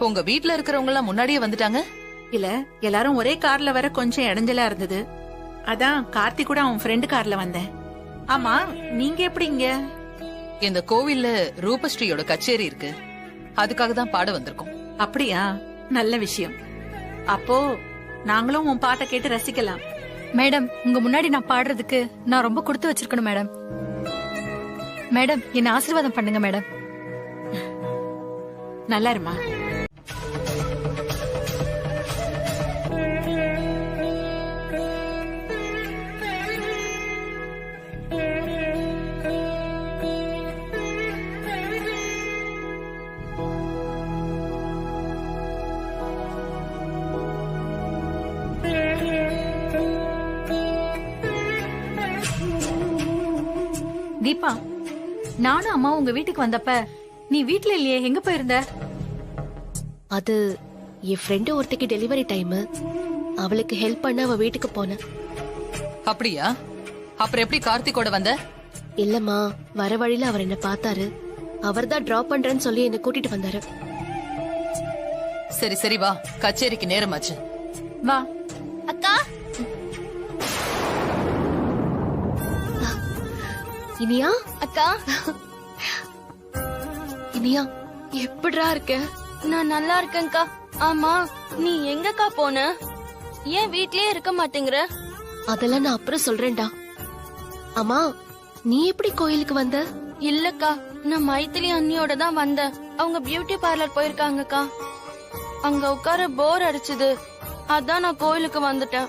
S11: உங்க வீட்ல இருக்கிறவங்க எல்லாம் முன்னாடியே வந்துட்டாங்க.
S7: இல்ல, எல்லாரும் ஒரே கார்ல வர கொஞ்சம் இடைஞ்சலா இருந்தது. அதான் கார்த்தி கூட அவன் ஃப்ரெண்டு கார்ல வந்தேன். ஆமா, நீங்க எப்படி இங்க?
S11: இந்த கோவில்ல ரூபஸ்ரீயோட கச்சேரி இருக்கு, அதுக்காக தான் பாட வந்திருக்கோம்.
S7: அப்படியா? நல்ல விஷயம். அப்போ நாங்களும் உன் பாட்டை கேட்டு ரசிக்கலாம்.
S12: மேடம், உங்க முன்னாடி நான் பாடுறதுக்கு நான் ரொம்ப கொடுத்து வச்சிருக்கணும் மேடம். மேடம், என்ன ஆசீர்வாதம் பண்ணுங்க மேடம்.
S7: நல்லா இருமா.
S12: தீபா, நானும் அம்மா உங்க வீட்டுக்கு வந்தப்ப நீ வீட்ல இல்லையே, எங்க போயிருந்த?
S1: அது என் ஃப்ரெண்டு ஒருத்திக்கு டெலிவரி டைம், அவளுக்கு ஹெல்ப் பண்ண அவ வீட்டுக்கு போனேன்.
S11: அப்படியா? அப்புறம் எப்படி கார்த்திகோட வந்த?
S1: இல்லம்மா, வர வழியில அவர் என்ன பார்த்தாரு. அவர் தான் டிராப் பண்றேன்னு சொல்லி என்ன கூட்டிட்டு வந்தாரு.
S11: சரி சரி, வா, கச்சேரிக்கு நேரமாச்சு.
S12: வா.
S1: அக்கா, இனியா அக்கா. இனியா, எப்படிரா இருக்க?
S2: நான் நல்லா இருக்கேன்க்கா. ஆமா, நீ எங்கக்கா போன? ஏன் வீட்லயே இருக்க மாட்டேங்கிற?
S1: அதெல்லாம் நான் அப்புறம் சொல்றேன்டா. அம்மா நீ எப்படி கோயிலுக்கு வந்த?
S2: இல்லக்கா, நான் மைத்திலி அண்ணியோட தான் வந்தேன். அவங்க பியூட்டி பார்லர் போயிருக்காங்கக்கா. அங்க உட்கார போர் அடிச்சுது, அதான் நான் கோயிலுக்கு வந்துட்டேன்.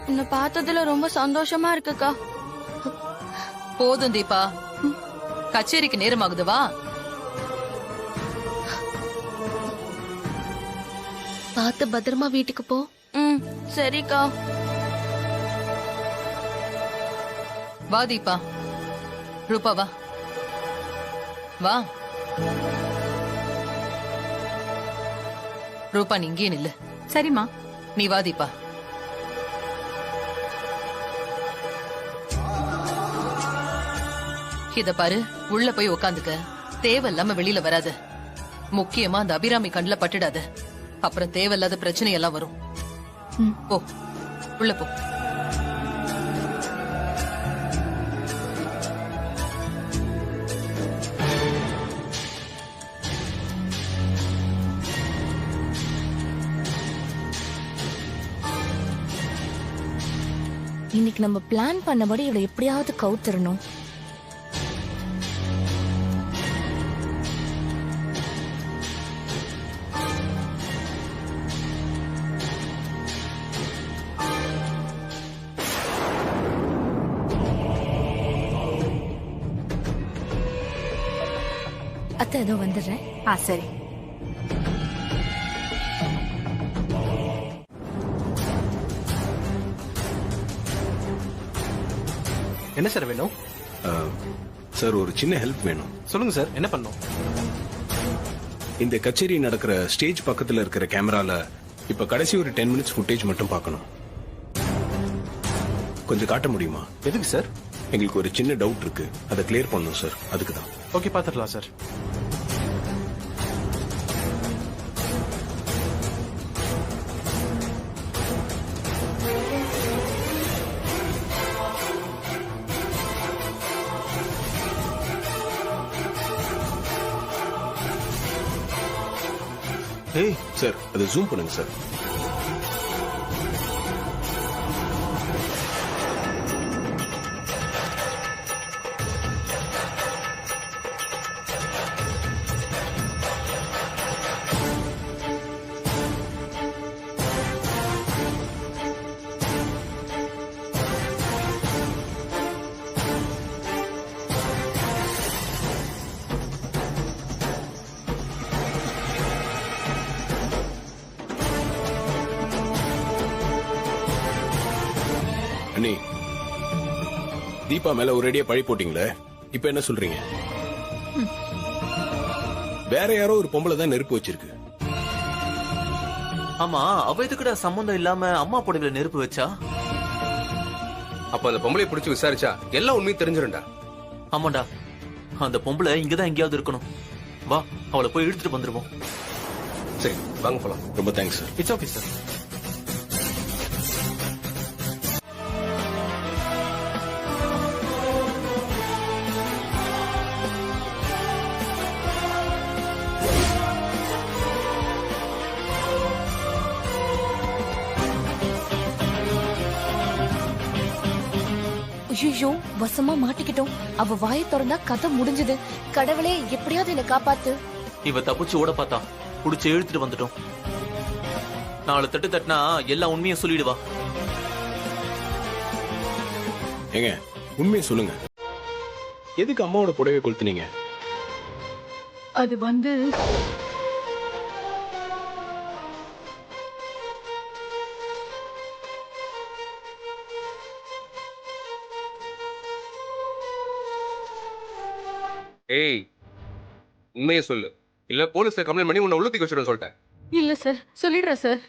S2: உன்னை பார்த்ததுல ரொம்ப சந்தோஷமா இருக்குக்கா.
S11: போதும் தீபா, கச்சேரிக்கு நேரமாகுது, வா.
S1: பார்த்து பத்திரமா வீட்டுக்கு போ.
S2: ம், சரிக்கா.
S11: வா தீபா. ரூபா வா வா. ரூபா நீ இங்கே நில்லு.
S7: சரிம்மா.
S11: நீ வா தீபா. இத பாரு, உள்ள போய் உக்காந்துக்க. தேவையில்லாம வெளியில வராத. முக்கியமா அந்த அபிராமி கண்ணுல பட்டுடாத, அப்புறம் தேவையில்லாத பிரச்சனை எல்லாம் வரும். போ, உள்ள போ.
S4: இன்னைக்கு நம்ம பிளான் பண்ணபடி இவளை எப்படியாவது கவுத்துறணும். அத்தை ஏதோ வந்துடுறேன்.
S7: சரி.
S13: என்ன சார் வேணும்?
S6: சார் ஒரு சின்ன ஹெல்ப் வேணும்.
S13: சொல்லுங்க சார், என்ன பண்ணும்?
S6: இந்த கச்சேரி நடக்கிற ஸ்டேஜ் பக்கத்துல இருக்கிற கேமரால இப்ப கடைசி ஒரு 10 மினிட்ஸ் ஃபுட்டேஜ் மட்டும் பார்க்கணும். கொஞ்சம் காட்ட முடியுமா?
S13: எதுக்கு சார்?
S6: எங்களுக்கு ஒரு சின்ன டவுட் இருக்கு, அதை கிளியர் பண்ணணும் சார், அதுக்கு தான்.
S13: ஓகே, பாத்துடலாம் சார்.
S6: ஏய் சார், அதை ஜூம் பண்ணுங்க சார். அண்ணி, தீபா மேல ஒரேடியா பழி போட்டீங்களே, இப்ப என்ன சொல்றீங்க? வேற யாரோ ஒரு பொம்பளை தான் நெருப்பு வச்சிருக்கு.
S13: ஆமா, அவ எதுக்குடா சம்பந்தம் இல்லாம அம்மா புடவையில நெருப்பு வச்சா?
S14: அப்ப அந்த பொம்பளையை பிடிச்சு விசாரிச்சா எல்லா உண்மையும் தெரிஞ்சிரும்டா.
S13: ஆமாண்டா, அந்த பொம்பளை இங்கதான் எங்கேயாவது இருக்கணும். வா, அவளை போய் இழுத்துட்டு வந்துருவோம்.
S14: சரி, வாங்க போலாம்.
S6: ரொம்ப thanks sir.
S13: It's okay sir.
S4: ஐயோ, வசமா மாட்டிக்கிட்டோம். அவ வாயை திறந்தா கதை முடிஞ்சது. கடவுளே, எப்படியாவது என்ன காப்பாத்து.
S13: இவ தப்பிச்சு ஓட பார்த்தா, புடிச்சு இழுத்துட்டு வந்துட்டோம். 4 தட்டு தட்டினா எல்லா உண்மையும் சொல்லிடுவா.
S6: ஏங்க, உண்மையை சொல்லுங்க, எதுக்கு அம்மாவோட புடவை கொளுத்துனீங்க?
S7: அது வந்து
S14: ஏய், உண்மையை சொல்லு, இல்ல போலீஸ்ல கம்ப்ளைண்ட் பண்ணி உன்னை உள்ளத்துக்கு வச்சிருன்னு சொல்லிட்டேன்.
S7: இல்ல சார், சொல்லிடுறேன் சார்.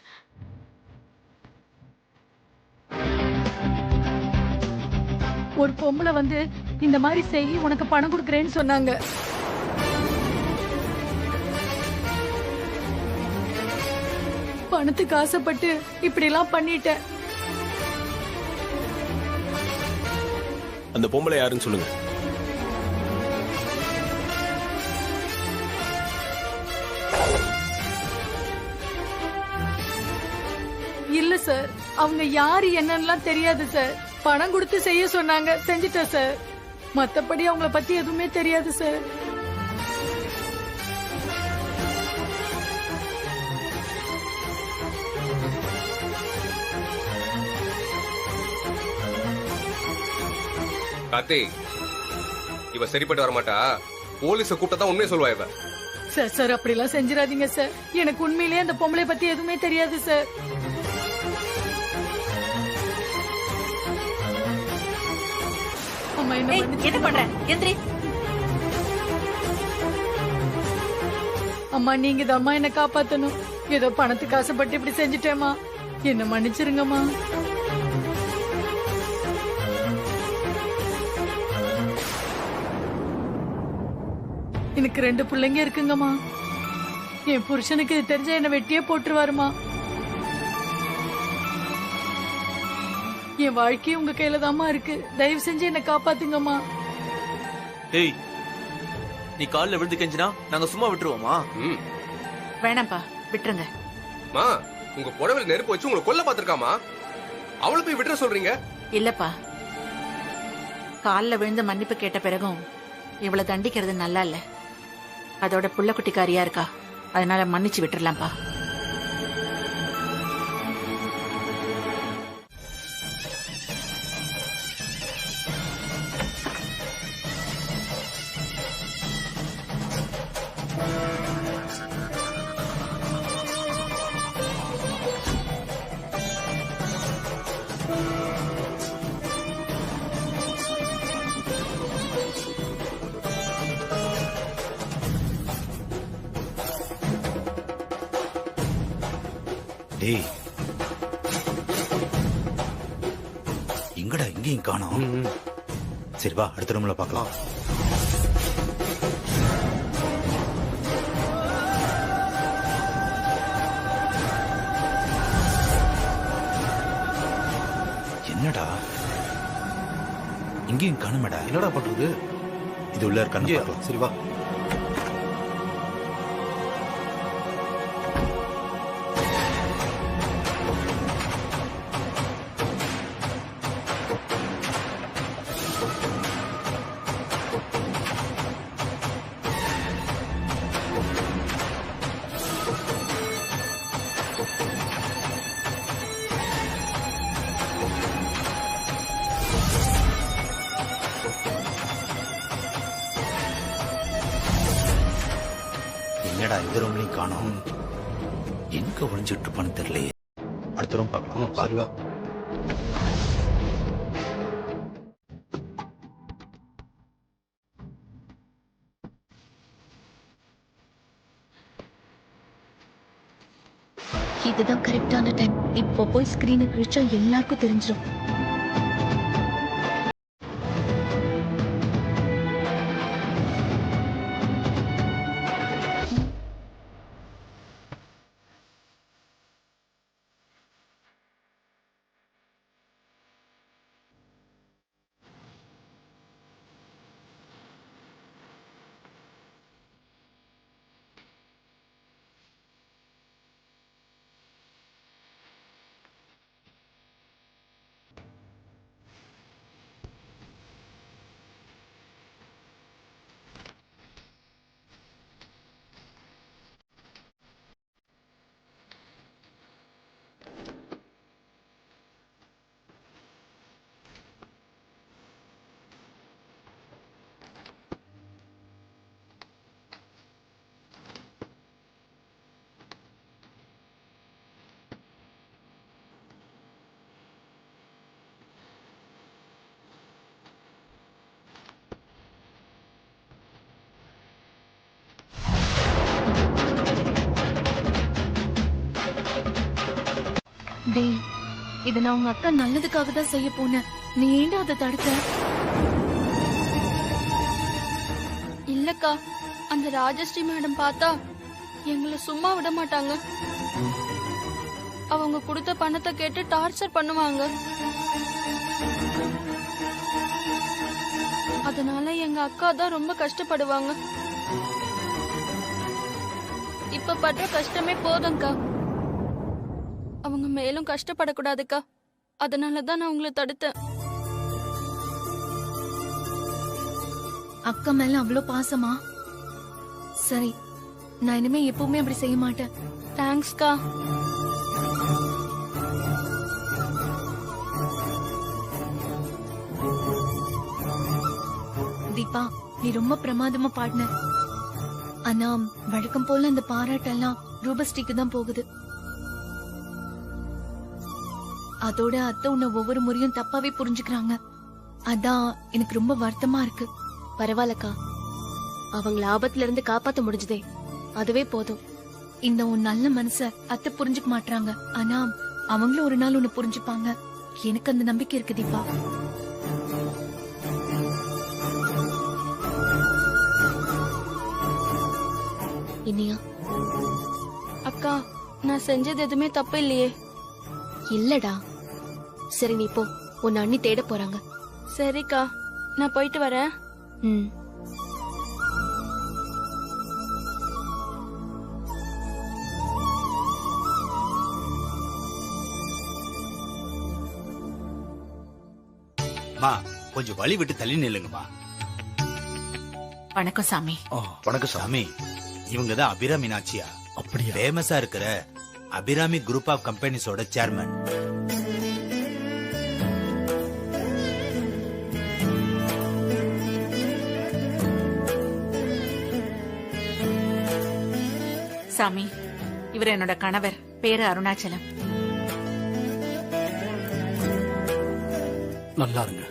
S7: ஒரு பொம்பளை வந்து இந்த மாதிரி செய், உனக்கு பணம் கொடுக்கறேன்னு சொன்னாங்க. பணத்துக்கு ஆசைப்பட்டு இப்படி எல்லாம் பண்ணிட்டேன்.
S6: அந்த பொம்பளை யாருன்னு சொல்லுங்க.
S7: இல்ல சார், அவங்க யாரு என்னன்னு தெரியாது சார்.
S12: பணம் கொடுத்து செய்ய சொன்னாங்க, செஞ்சுட்டேன் சார். மத்தபடி அவங்கள பத்தி எதுவுமே தெரியாது சார்.
S14: கார்த்தி, இவ சரிப்பட்டு வர மாட்டா. போலீஸ கூப்பிட்டா தான் உண்மையை சொல்லுவா இவ.
S12: சார் சார் அப்படிலாம் செஞ்சிடாதீங்க சார். எனக்கு உண்மையிலேயே அந்த பொம்பளை பத்தி எதுவுமே தெரியாது சார். அம்மா
S5: என்ன பண்ற? எந்திரி.
S12: அம்மா நீங்க தான் அம்மா என்ன காப்பாத்தணும். ஏதோ பணத்துக்கு ஆசைப்பட்டு இப்படி செஞ்சுட்டேம்மா, என்ன மன்னிச்சிருங்கம்மா. எனக்கு 2 பிள்ளைங்க இருக்குங்கம்மா. என் புருஷனுக்கு இது தெரிஞ்ச என்ன வெட்டியே போட்டுருவாருமா. என் வாழ்க்கையும் உங்க கையில தாம்மா இருக்கு. தயவு செஞ்சு என்ன காப்பாத்துங்கம்மா.
S13: ஏய், நீ கால்ல விழுந்து கெஞ்சினா நாங்க சும்மா விட்டுருவோமா?
S7: வேணாம்ப்பா, விட்டுருங்க.
S14: மா, உங்க புடவையில் நெருப்பு வச்சு உங்களை கொல்ல பாத்திருக்காமா. அவளை போய் விட்டுற சொல்றீங்க?
S7: இல்லப்பா, கால்ல விழுந்து மன்னிப்பு கேட்ட பிறகும் இவ்வளவு தண்டிக்கிறது நல்லா இல்ல. அதோட புள்ள குட்டிக்காரியா இருக்கா, அதனால மன்னிச்சு விட்டுறலாம்ப்பா.
S15: டேய், எங்கடா இங்கேயும் காணோம். சரி வா, அடுத்த ரூம்ல பார்க்கலாம். என்னடா இங்கேயும் காணுமேடா.
S9: என்னடா பண்றது?
S15: இது உள்ள இருக்கான்னு பார்க்கலாம்.
S9: சரி வா.
S15: என்னடா இந்த ரூம்லயும் காணோம். எங்க ஒளிஞ்சிட்டு இருப்பான்னு தெரியலையே. அடுத்த ரூம் பார்க்கலாம்.
S9: சரி வா.
S4: இதுதான் கரெக்டான டைம். இப்போ போய் ஸ்கிரீனை கிழிச்சா எல்லாருக்கும் தெரிஞ்சிடும். டேய், இத நான் உங்க அக்கா நல்லதுக்காக தான் செய்ய போனேன். நீ ஏன்டா அதை தடுத்த?
S2: இல்லக்கா, அந்த ராஜஸ்ரீ மேடம் பார்த்தா எங்களை சும்மா விட மாட்டாங்க. அவங்க கொடுத்த பணத்தை கேட்டு டார்ச்சர் பண்ணுவாங்க. அதனால எங்க அக்கா தான் ரொம்ப கஷ்டப்படுவாங்க. இப்ப படுற கஷ்டமே போதும்க்கா. அவங்க மேலும் கஷ்டப்படக்கூடாதுக்கா. அதனாலதான் நான் உங்களை தடுத்தேன்.
S1: அக்கா மேல அவ்வளவு பாசமா? சரி, நான் இனிமே எப்பவுமே அப்படி செய்ய மாட்டேன்.
S2: தேங்க்ஸ்க்கா.
S1: தீபா, நீ ரொம்ப பிரமாதமா பாடின. ஆனா வழக்கம் போல அந்த பாராட்டெல்லாம் ரூபஸ்ரீக்கு தான் போகுது. அதோட அத்தை உன்னை ஒவ்வொரு முறையும் தப்பாவே புரிஞ்சுக்கிறாங்க. அதான் எனக்கு ரொம்ப வருத்தமா இருக்கு. பரவாயில்லக்கா, அவங்கள ஆபத்துல இருந்து காப்பாத்த முடிஞ்சதே, அதுவே போதும். இந்த உன் நல்ல மனச அத்தை புரிஞ்சுக்க மாட்டாங்க. ஆனா அவங்களும் ஒரு நாள் உன்னை புரிஞ்சுப்பாங்க. எனக்கு அந்த நம்பிக்கை இருக்கு தீபா. இனியா
S2: அக்கா, நான் செஞ்சது எதுவுமே தப்பு இல்லையே.
S1: இல்லடா. சரி, நீ போ, உன் அண்ணி தேட போறாங்க.
S2: சரிக்கா, நான் போயிட்டு வரேன்.
S1: ம்.
S15: மா, கொஞ்சம் வழி விட்டு தள்ளி நில்லுங்கம்மா.
S7: வணக்கம் சாமி.
S15: வணக்கம் சாமி. இவங்க தான் அபிராமி நாச்சியா. அப்படியா? ஃபேமஸா இருக்கிற அபிராமி குரூப் ஆஃப் கம்பெனிஸோட சேர்மன்.
S7: சாமி, இவர் என்னோட கணவர், பேரு அருணாச்சலம்.
S9: நல்லா இருங்க,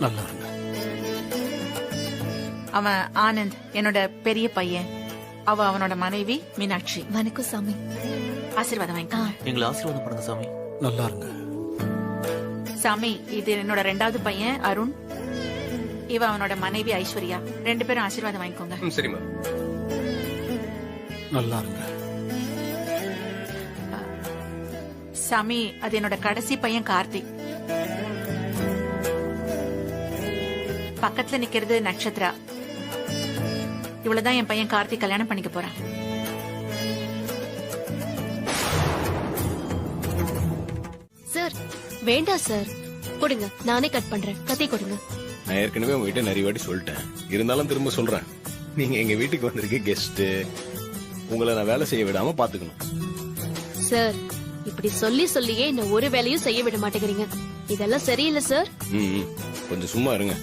S9: நல்லா இருங்க.
S7: அவன் ஆனந்த், என்னோட பெரிய பையன். அவ அவனோட மனைவி மீனாட்சி.
S1: வணக்கம் சாமி.
S7: ஆசீர்வாதம் வாங்கிக்கோங்க.
S13: எங்களை ஆசீர்வாதம் பண்ணுங்க சாமி.
S9: நல்லா இருங்க.
S7: சாமி, இது என்னோட 2வது பையன் அருண். இவ அவனோட மனைவி ஐஸ்வர்யா. 2 பேரும் ஆசீர்வாதம் வாங்கிக்கோங்க.
S14: சரிம்மா.
S9: நல்லா இருங்க.
S7: சாமி, அது என்னோட கடைசி பையன் கார்த்திக். பக்கத்துல நிக்கிறது நட்சத்திரா. இவ்வளவுதான் என் பையன் கார்த்திக் கல்யாணம் பண்ணிக்க போறான்.
S1: சார், வேண்டாம் சார், கொடுங்க, நானே கட் பண்றேன். கத்தி கொடுங்க.
S6: நான் ஏற்கனவே உங்ககிட்ட நிறைய வாட்டி சொல்லிட்டேன், இருந்தாலும் திரும்ப சொல்றேன். நீங்க எங்க வீட்டுக்கு வந்திருக்க கெஸ்ட், உங்களை நான் வேலை செய்ய விடாம பாத்துக்கணும்.
S1: சார், இப்படி சொல்லி சொல்லியே என்ன ஒரு வேலையும் செய்ய விட மாட்டேங்கிறீங்க. இதெல்லாம் சரியில்லை சார்.
S6: கொஞ்சம் சும்மா இருங்க.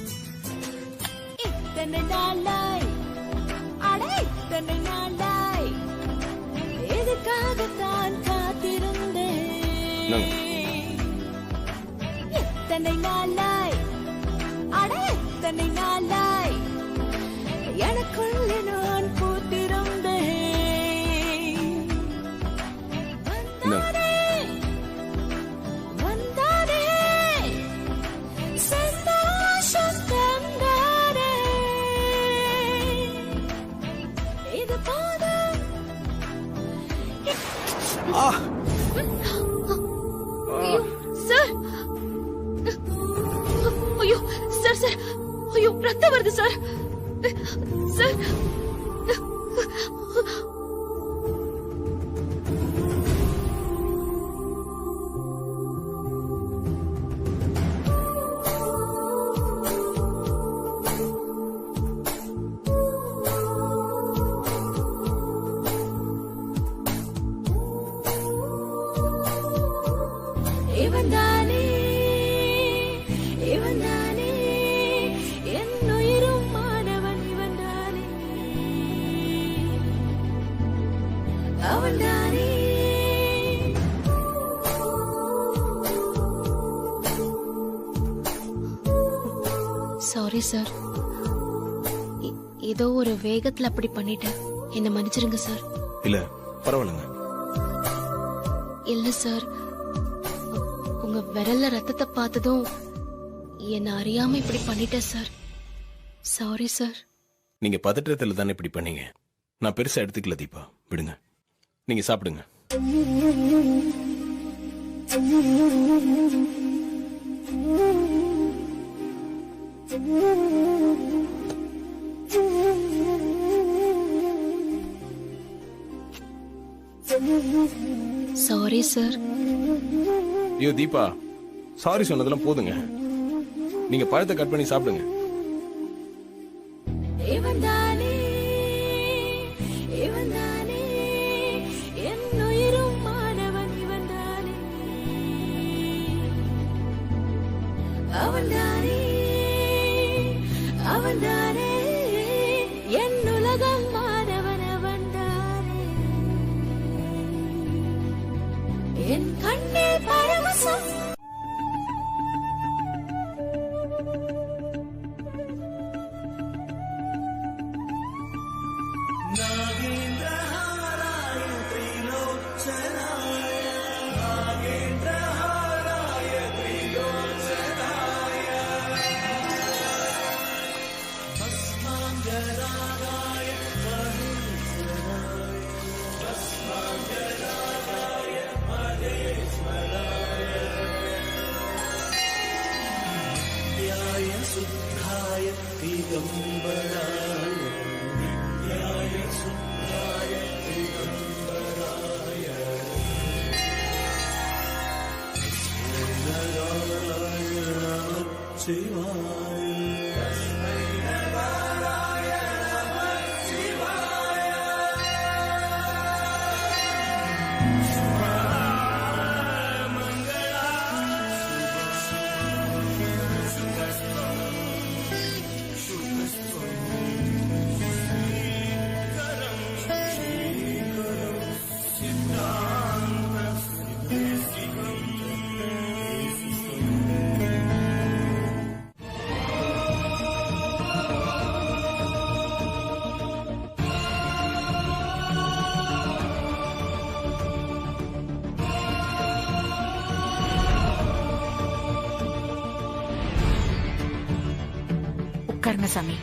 S16: எனக்குள்ள நான் பூத்திருந்தேன். வந்தாரே சந்தோஷம் தந்தாரே. இது போதும்.
S1: ஐயோ சார், ஐயோ சார், சார், ஐயோ ரத்தம் வருது சார். சார்,
S16: இவன்தானே, இவன்தானே என் உயிரும் மாணவன். இவன்தானே, அவன்தானே.
S1: சாரி சார், ஏதோ ஒரு வேகத்துல அப்படி பண்ணிட்டேன். என்ன மன்னிச்சிருங்க சார்.
S6: இல்ல, பரவாயில்லைங்க.
S1: இல்ல சார், உங்க விரல்ல ரத்தத்தை பார்த்ததும் என்ன அறியாம இப்படி பண்ணிட்டேன் சார். Sorry sir.
S6: நீங்க பதற்றத்துல தானே இப்படி பண்ணீங்க. நான் பெருசா எடுத்துக்கல தீபா, விடுங்க. நீங்க சாப்பிடுங்க.
S1: Sorry sir.
S6: ஐயோ தீபா, சாரி சொன்னதெல்லாம் போதுங்க. நீங்க பழத்தை கட் பண்ணி சாப்பிடுங்க.
S16: இவன்தானே இவன்தானே என் உயிரும் மாணவன் இவன்தானே அவன்தானே அவன்தானே என் உலகம் மாணவன் அவன்தானே என் கண்ணில் பரவசம்
S7: உட்காருங்க சாமி.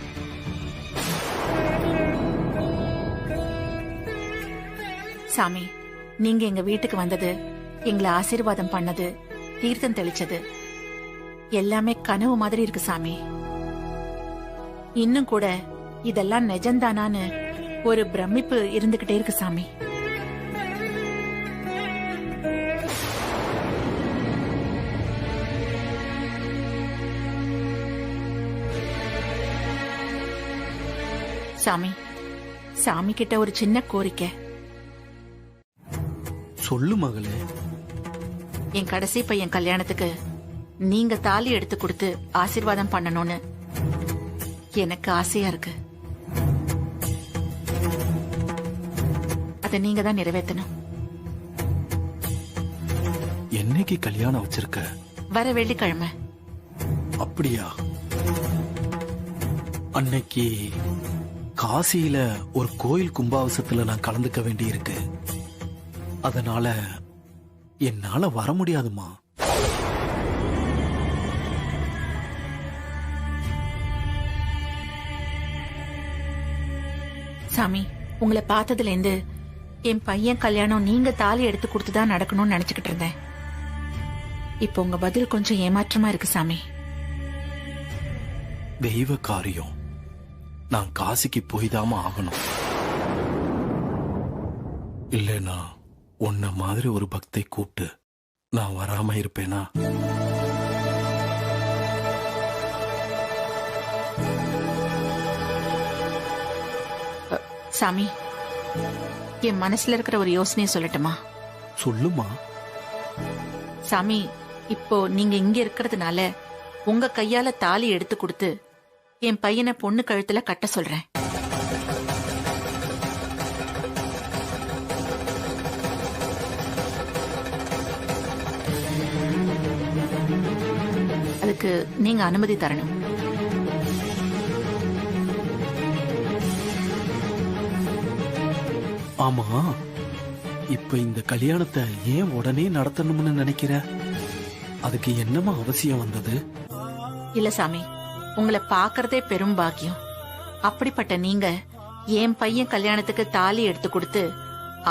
S7: சாமி, நீங்க எங்க வீட்டுக்கு வந்தது, எங்களை ஆசீர்வாதம் பண்ணது, தீர்த்தம் தெளிச்சது எல்லாமே கனவு மாதிரி இருக்கு சாமி. இன்னும் கூட இதெல்லாம் நிஜம்தானான்னு ஒரு பிரமிப்பு இருந்துகிட்டே இருக்கு சாமி. சாமி, சாமி கிட்ட ஒரு சின்ன கோரிக்கை.
S17: சொல்லு மகளே.
S7: என் கடைசி பையன் கல்யாணத்துக்கு நீங்க தாலி எடுத்து கொடுத்து ஆசீர்வாதம் பண்ணணும்னு எனக்கு ஆசையா இருக்கு. அதை நீங்க தான் நிறைவேற்றணும்.
S17: என்னைக்கு கல்யாணம் வச்சிருக்க?
S7: வர வெள்ளிக்கிழமை.
S17: அப்படியா? அன்னைக்கு காசியில ஒரு கோயில் கும்பாபிஷத்துல நான் கலந்துக்க வேண்டி இருக்கு. அதனால என்னால வர முடியாதுமா.
S7: சாமி, உங்களை பார்த்ததுல இருந்து என் பையன் கல்யாணம் நீங்க தாலி எடுத்து கொடுத்துதான் நடக்கணும்னு நினைச்சுக்கிட்டு இருந்தேன். இப்ப உங்க பதில் கொஞ்சம் ஏமாற்றமா இருக்கு சாமி.
S17: தெய்வ காரியம். நான் காசிக்கு போய்தாம ஆகணும். இல்லைனா உன்ன மாதிரி ஒரு பக்தை கூப்பிட்டு நான் வராம இருப்பேனா?
S7: சாமி, என் மனசுல இருக்கிற ஒரு யோசனையை சொல்லட்டுமா?
S17: சொல்லுமா.
S7: சாமி, இப்போ நீங்க இங்க இருக்கிறதுனால உங்க கையால தாலி எடுத்து கொடுத்து என் பையனை பொண்ணு கழுத்துல கட்ட சொல்றேன். அதுக்கு நீங்க அனுமதி தரணும்.
S17: ஆமா, இப்ப இந்த கல்யாணத்தை ஏன் உடனே நடத்தணும்னு நினைக்கிற? அதுக்கு என்னமா அவசியம் வந்தது?
S7: இல்ல சாமி, உங்களை பாக்குறதே பெரும் பாக்கியம். அப்படிப்பட்ட நீங்க என் பையன் கல்யாணத்துக்கு தாலி எடுத்து கொடுத்து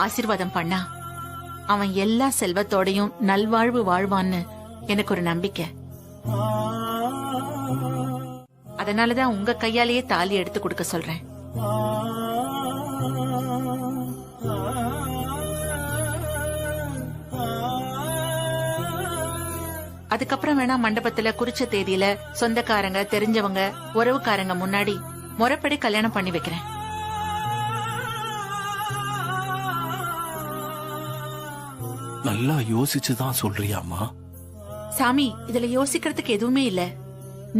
S7: ஆசீர்வாதம் பண்ணா அவன் எல்லா செல்வத்தோடையும் நல்வாழ்வு வாழ்வான்னு எனக்கு ஒரு நம்பிக்கை. அதனாலதான் உங்க கையாலேயே தாலி எடுத்து கொடுக்க சொல்றேன். அதுக்கப்புறம் வேணா மண்டபத்துல குறிச்ச தேதியில சொந்தக்காரங்க, தெரிஞ்சவங்க, உறவுக்காரங்க முன்னாடி முறைப்படி கல்யாணம் பண்ணி வைக்கிறேன்.
S17: நல்லா யோசிச்சுதான் சொல்றியாமா?
S7: சாமி, இதுல யோசிக்கிறதுக்கு எதுவுமே இல்ல.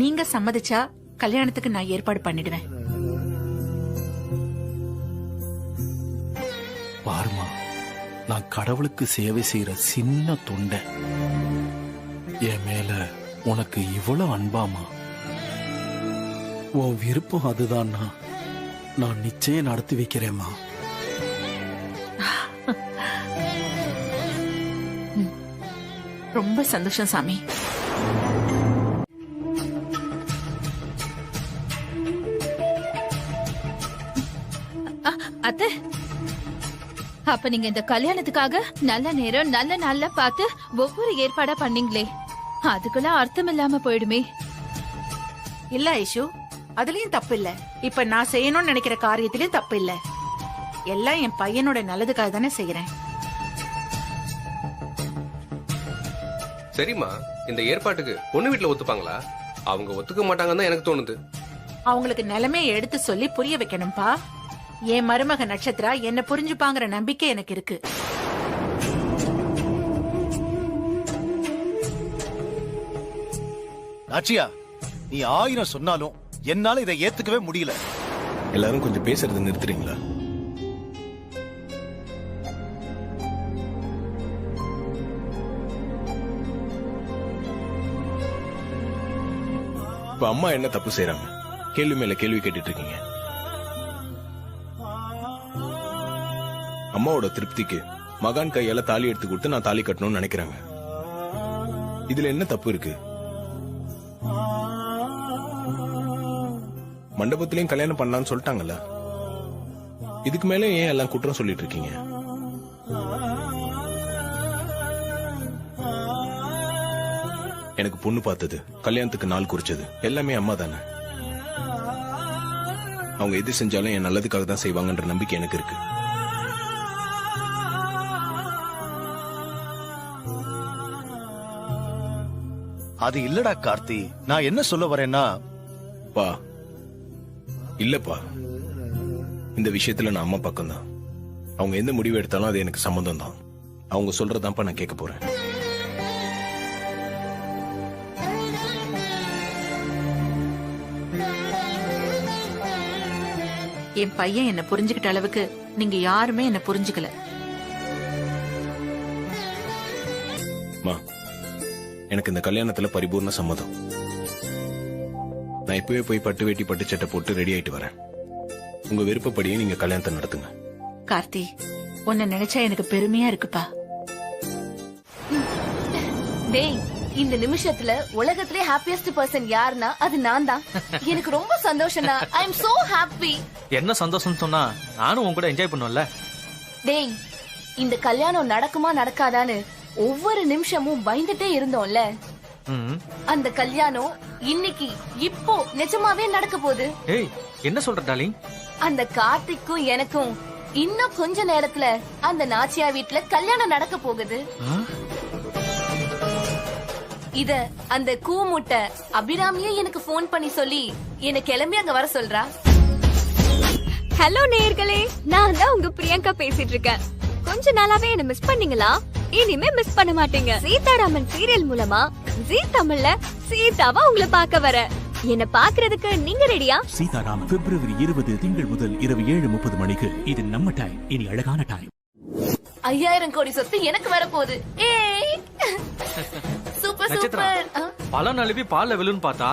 S7: நீங்க சம்மதிச்சா கல்யாணத்துக்கு நான் ஏற்பாடு பண்ணிடுவேன்.
S17: பாருமா, நான் கடவுளுக்கு சேவை செய்யற சின்ன தொண்டை. என் மேல உனக்கு இவ்வளவு அன்பாமா? உன் விருப்பம் அதுதான்னா நான் நிச்சயம் நடத்தி வைக்கிறேம்மா.
S7: ரொம்ப சந்தோஷம் சாமி.
S4: அத்தை, அப்ப நீங்க இந்த கல்யாணத்துக்காக நல்ல நேரம் நல்ல நாள்ல பார்த்து ஒவ்வொரு ஏற்பாடா பண்ணீங்களே, அதுக்கெல்லாம் அர்த்தம் இல்லாம போயிடுமே.
S7: இல்ல ஐஷு, அதுலயும் தப்பு இல்ல. இப்ப நான் செய்யணும்னு நினைக்கிற காரியத்திலயும் தப்பு இல்ல. எல்லாம் என் பையனோட நல்லதுக்காக தானே செய்யறேன்.
S14: சரிம்மா, இந்த ஏற்பாட்டுக்கு பொண்ணு வீட்டுல ஒத்துப்பாங்களா? அவங்க ஒத்துக்க மாட்டாங்கன்னு தான் எனக்கு தோணுது.
S7: அவங்களுக்கு நிலைமையை எடுத்து சொல்லி புரிய வைக்கணும்பா. என் மருமக நட்சத்திரா என்ன புரிஞ்சுப்பாங்கிற நம்பிக்கை எனக்கு இருக்கு.
S9: நாச்சியா, நீ 1000 சொன்னாலும் என்னால இதை ஏத்துக்கவே முடியல.
S6: எல்லாரும் கொஞ்சம் பேசுறது நிறுத்துறீங்களா? இப்ப அம்மா என்ன தப்பு செய்யறாங்க? கேள்வி மேல கேள்வி கேட்டுட்டு இருக்கீங்க. அம்மாவோட திருப்திக்கு மகான் கையால தாலி எடுத்து கொடுத்து நான் தாலி கட்டணும்னு நினைக்கிறாங்க. இதுல என்ன தப்பு இருக்கு? மண்டபத்திலயும் கல்யாணம் பண்ணலாம்னு சொல்லிட்டாங்கல்ல. இதுக்கு மேல ஏன் எல்லாம் குற்றம் சொல்லிட்டு இருக்கீங்க? எனக்கு பொண்ணு பார்த்தது, கல்யாணத்துக்கு நாள் குறிச்சது எல்லாமே அம்மா தானே. அவங்க எது செஞ்சாலும் என் நல்லதுக்காக தான் செய்வாங்கன்ற நம்பிக்கை எனக்கு இருக்கு.
S9: அது இல்லடா கார்த்தி, நான் என்ன சொல்ல வரேன்னா,
S6: பா இல்லப்பா, இந்த விஷயத்துல நான் அம்மா பக்கம் தான். அவங்க எந்த முடிவு எடுத்தாலும் அது எனக்கு சம்மந்தம் தான். அவங்க சொல்றதான்ப்பா நான் கேட்க போறேன்.
S7: என் பையன் என்ன புரிஞ்சுக்கிட்ட அளவுக்கு நீங்க யாருமே என்ன புரிஞ்சுக்கல.
S6: எனக்கு இந்த கல்யாணத்துல பரிபூர்ண சம்மதம். நான் இப்பவே போய் பட்டு வேட்டி பட்டு சட்டை போட்டு ரெடி ஆயிட்டு வரேன். உங்க விருப்பப்படியே நீங்க கல்யாணத்தை நடத்துங்க.
S7: கார்த்தி, உன்னை நினைச்சா எனக்கு பெருமையா இருக்குப்பா.
S1: டேய், இந்த நிமிஷத்துல உலகத்திலே ஹாப்பியஸ்ட் பர்சன் யாருன்னா அது நான் தான். எனக்கு ரொம்ப சந்தோஷம்டா. ஐ அம் சோ ஹாப்பி.
S13: என்ன சந்தோஷம் சொன்னா நானும் உன் கூட என்ஜாய் பண்ணுவேன்ல.
S1: டேய், இந்த கல்யாணம் நடக்குமா நடக்காதான்னு ஒவ்வொரு நிமிஷமும் பயந்துட்டே இருந்தோம்ல. அந்த கல்யாணம் இன்னைக்கு இப்போ நிஜமாவே நடக்க போகுது.
S13: ஏய், என்ன சொல்ற டார்லிங்?
S1: அந்த கார்த்திக்கும் எனக்கும் இன்னும் கொஞ்ச நேரத்துல அந்த நாச்சியா வீட்டுல கல்யாணம் நடக்க போகுது. இத அந்த கூமுட்ட அபிராமியே எனக்கு போன் பண்ணி சொல்லி என்ன கிளம்பி அங்க வர சொல்றா.
S18: ஹலோ நேயர்களே, நான் தான் உங்க பிரியங்கா பேசிட்டு இருக்கேன். கொஞ்ச நாளாவே என்ன மிஸ் பண்ணீங்களா? இனிமே மிஸ் பண்ண மாட்டீங்க. சீதாராமன் சீரியல் மூலமா ஜீ தமிழ்ல சீதாவா உங்களை பார்க்க வர. என்ன பாக்குறதுக்கு நீங்க ரெடியா?
S19: சீதாராமன் பிப்ரவரி 20 திங்கள் முதல் இரவு 7:30 மணிக்கு. இது நம்ம டைம், இனி அழகான டைம்.
S1: 5000 கோடி சொத்து எனக்கு வரப்போகுது. ஏய் சூப்பர் சூப்பர்.
S13: பல நழுவி பால்ல விழுன்னு பார்த்தா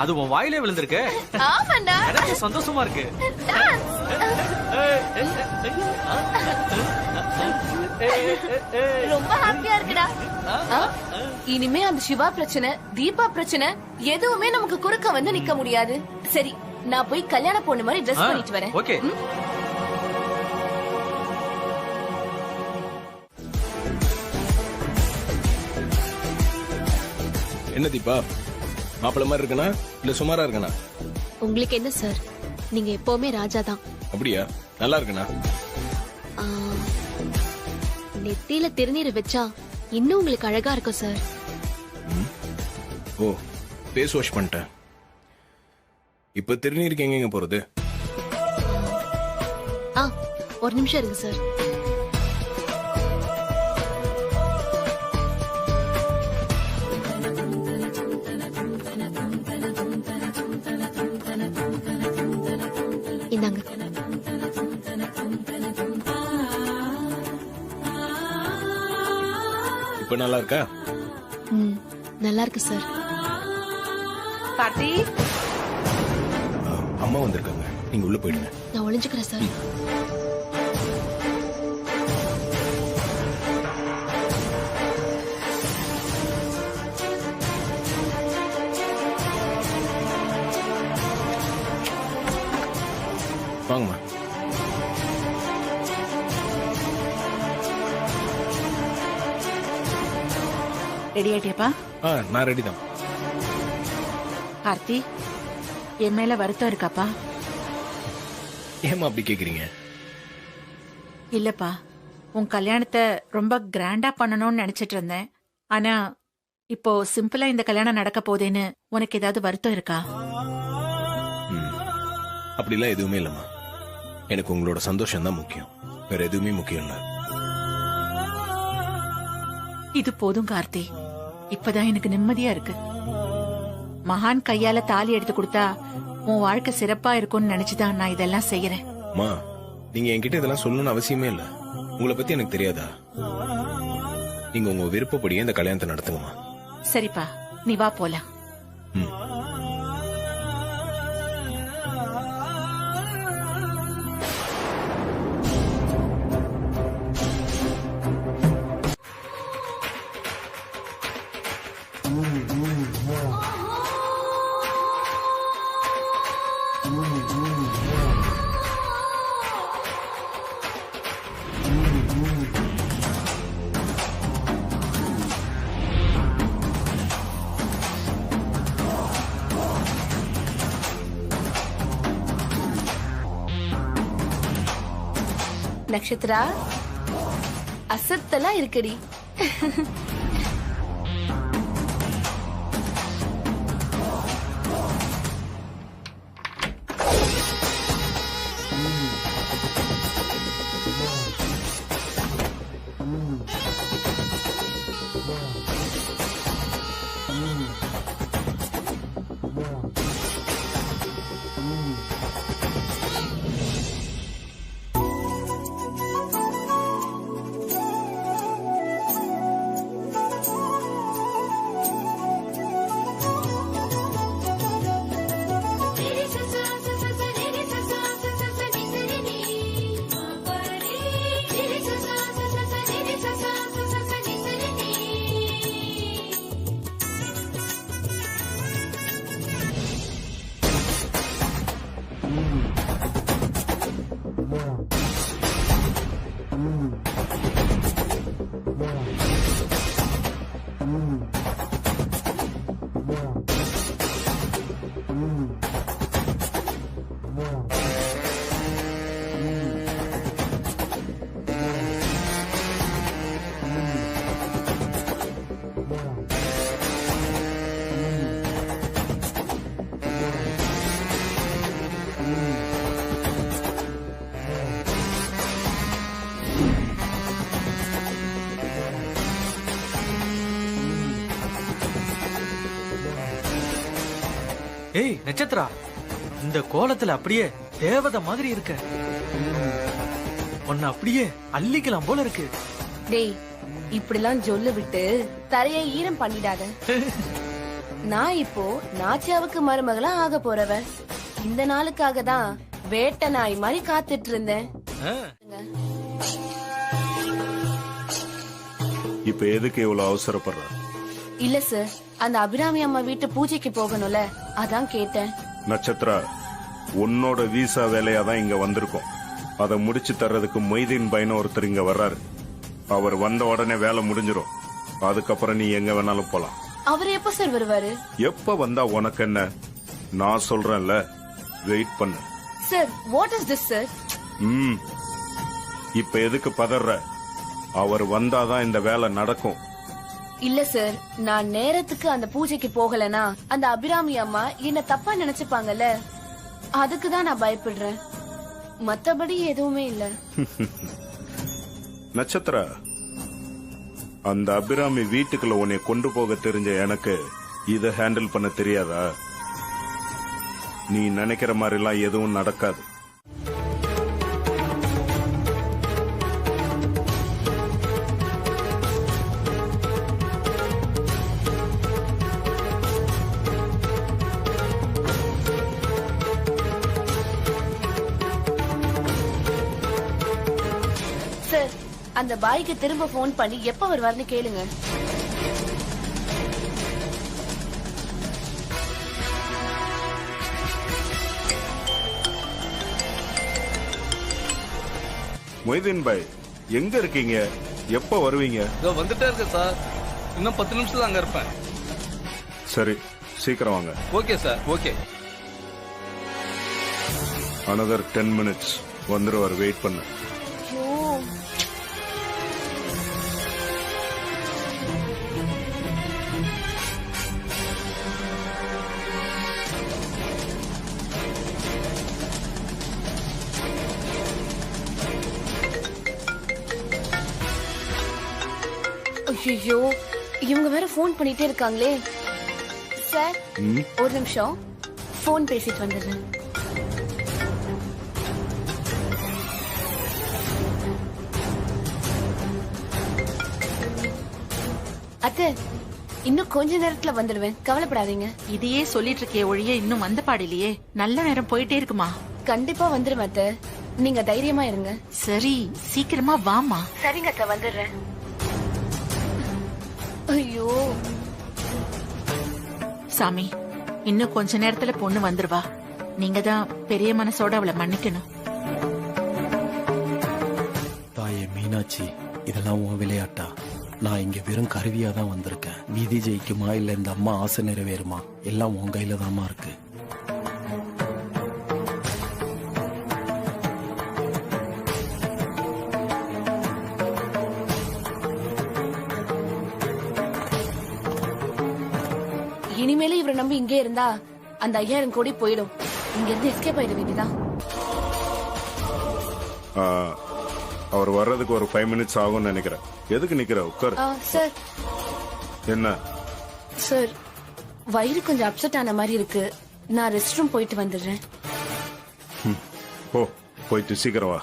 S13: அது உன் வாயிலே விழுந்திருக்கு.
S1: ஆமாண்டா,
S13: எனக்கு சந்தோஷமா இருக்கு.
S1: ரொம்ப ஹாப்பியா இருக்குடா. இனிமே அந்த சிவா பிரச்சனை, தீபா பிரச்சனை எதுவுமே நமக்கு குறுக்க வந்து நிக்க முடியாது. சரி, நான் போய் கல்யாண பொண்ணு மாதிரி ட்ரெஸ் பண்ணிட்டு வரேன்.
S13: ஓகே.
S6: என்ன தீபா, மாப்பிள்ள மாதிரி இருக்கனா இல்ல சுமாரா இருக்கனா?
S1: உங்களுக்கு என்ன சார், நீங்க எப்பவுமே ராஜா தான்.
S6: அப்படியா? நல்லா இருக்கனா?
S1: நெத்தியில திருநீரை வச்சா இன்னும் உங்களுக்கு அழகா இருக்கும் சார்.
S6: ஓ, ஃபேஸ் வாஷ் பண்ணிட்டேன். இப்ப திருநீருக்கு எங்க போறது?
S1: ஒரு நிமிஷம் இருக்கு சார். இந்தாங்க.
S6: இப்ப நல்லா இருக்கா?
S1: நல்லா இருக்கு சார்.
S7: கார்த்தி,
S6: அம்மா வந்திருக்காங்க, நீங்க உள்ள போயிடுங்க.
S1: நான் ஒளிஞ்சுக்கிறேன் சார்.
S6: வாங்கம்மா.
S7: ரெடி ஆயிட்டியாப்பா?
S6: நான் ரெடி தான்.
S7: கார்த்தி, என் மேல வருத்தம் இருக்காப்பா?
S6: ஏமா அப்படி கேக்குறீங்க?
S7: இல்லப்பா, உன் கல்யாணத்தை ரொம்ப கிராண்டா பண்ணணும்னு நினைச்சிட்டு இருந்தேன். ஆனா இப்போ சிம்பிளா இந்த கல்யாணம் நடக்க போதேன்னு உனக்கு ஏதாவது வருத்தம் இருக்கா?
S6: அப்படிலாம் எதுவுமே இல்லம்மா. எனக்கு உங்களோட சந்தோஷம் தான் முக்கியம், வேற எதுவுமே முக்கியம் இல்ல.
S7: இது போதும் கார்த்தி, இப்பதான் எனக்கு நிம்மதியா இருக்கு. மகான் கையால தாலி எடுத்து கொடுத்தா உன் வாழ்க்கை சிறப்பா இருக்கும்னு நினைச்சுதான் நான் இதெல்லாம் செய்யறேன்.
S6: அம்மா, நீங்க என்கிட்ட இதெல்லாம் சொல்லணும்னு அவசியமே இல்ல. உங்களை பத்தி எனக்கு தெரியாதா? நீங்க உங்க விருப்பப்படியே இந்த கல்யாணத்தை நடத்துங்கம்மா.
S7: சரிப்பா, நீ வா போலாம்.
S2: நட்சத்திரா, அசத்தெல்லாம் இருக்குடி.
S20: ஏய் நட்சத்திரா, இந்த கோலத்துல அப்படியே தேவதை மாதிரி இருக்க. உன்னை அப்படியே அள்ளிக்கலாம் போல இருக்கு.
S2: டேய், இப்படிலாம் சொல்ல விட்டு தரையை ஈரம் பண்ணிடாத. நான் இப்போ நாச்சியாவுக்கு மருமகளா ஆக போறவ. இந்த நாளுக்காக தான் வேட்டை நாய் மாதிரி காத்துட்டு இருந்தேன்.
S21: இப்ப எதுக்கு இவ்வளவு அவசரப்படுற?
S2: இல்ல சார், அந்த அபிராமி அம்மா வீட்டு பூஜைக்கு போகணும்ல, அதான் கேட்டேன்.
S21: நட்சத்திரா, உன்னோட வீசா வேலையா தான் இங்க வந்திருக்கோம். அதை முடிச்சு தர்றதுக்கு மொய்தீன் பையன் ஒருத்தர் இங்க வர்றாரு. அவர் வந்த உடனே வேலை முடிஞ்சிடும். அதுக்கப்புறம் நீ எங்க வேணாலும் போலாம்.
S2: அவர் எப்ப சார் வருவாரு?
S21: எப்ப வந்தா உனக்கு என்ன? நான் சொல்றேன்ல, வெயிட் பண்ணு.
S2: Sir, what is this sir?
S21: இப்ப எதுக்கு பதற? அவர் வந்தாதான் இந்த வேலை நடக்கும்.
S2: இல்ல சார், நான் நேரத்துக்கு அந்த பூஜைக்கு போகலனா அந்த அபிராமி அம்மா என்ன தப்பா நினைச்சுப்பாங்கல்ல. அதுக்கு தான் நான் பயப்படுறேன், மத்தபடி எதுவுமே இல்ல.
S21: நட்சத்திரா, அந்த அபிராமி வீட்டுக்குள்ள உன்னை கொண்டு போக தெரிஞ்ச எனக்கு இத ஹேண்டில் பண்ண தெரியாதா? நீ நினைக்கிற மாதிரிலாம் எதுவும் நடக்காது.
S2: சார், அந்த பாய்க்கு திரும்ப போன் பண்ணி எப்ப வருவார்னு கேளுங்க.
S21: மொய்தீன் பாய், எங்க இருக்கீங்க? எப்ப வருவீங்க?
S14: வந்துட்டே இருக்க சார், இன்னும் 10 நிமிஷத்துல அங்க இருப்பேன்.
S21: சரி, சீக்கிரம் வாங்க.
S14: Okay sir, okay.
S21: Another 10 minutes வந்துருவார், வெயிட் பண்ணு.
S2: ஐயோ, இவங்க வேற போன் பண்ணிட்டே இருக்காங்களே. சார், ஒரு நிமிஷம் போன் பேசிட்டு வந்துடுறேன். அத்தை, இன்னும் கொஞ்ச நேரத்துல வந்துடுவேன், கவலைப்படாதீங்க.
S7: இதையே சொல்லிட்டு இருக்கே ஒழிய இன்னும் வந்த பாடிலையே. நல்ல நேரம் போயிட்டே இருக்குமா?
S2: கண்டிப்பா வந்துருவேன் அத்தை, நீங்க தைரியமா இருங்க.
S7: சரி, சீக்கிரமா வாமா.
S2: சரிங்க அத்தை, வந்துடுறேன். ஐயோ
S7: சாமி, இன்னும் கொஞ்ச நேரத்துல பொண்ணு வந்துருவா. நீங்க தான் பெரிய மனசோட அவளை மன்னிக்கணும்.
S17: தாயே மீனாட்சி, இதெல்லாம் உன் விளையாட்டா? நான் இங்க வெறும் கருவியா தான் வந்திருக்கேன். நீதி ஜெயிக்குமா இல்ல இந்த அம்மா ஆசை நிறைவேறுமா, எல்லாம் உன் கையில தாமா இருக்கு.
S2: இனிமேல இவரை நம்பி இங்கே இருந்தா அந்த 5000 கோடி போயிடும். இங்க இருந்து எஸ்கேப் ஆயிட வேண்டியதான்.
S21: அவர் வர்றதுக்கு ஒரு 5 minutes ஆகும்னு நினைக்கிறேன். எதுக்கு நிக்கிற? உட்கார்.
S2: சார்.
S21: என்ன
S2: சார், வயிறு கொஞ்சம் அப்செட் ஆன மாதிரி இருக்கு, நான் ரெஸ்ட் ரூம் போயிட்டு வந்துடுறேன்.
S21: போயிட்டு சீக்கிரம் வா.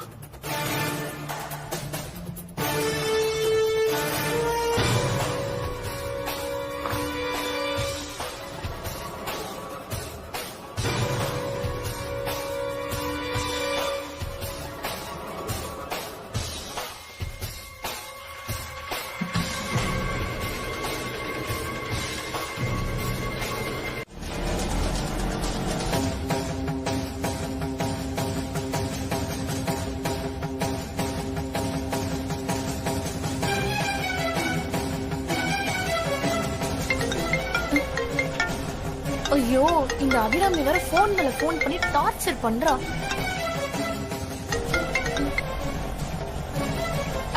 S2: ஐயோ, இந்த அபிராமி வேற போன் மேல போன் பண்ணி டார்ச்சர் பண்றா.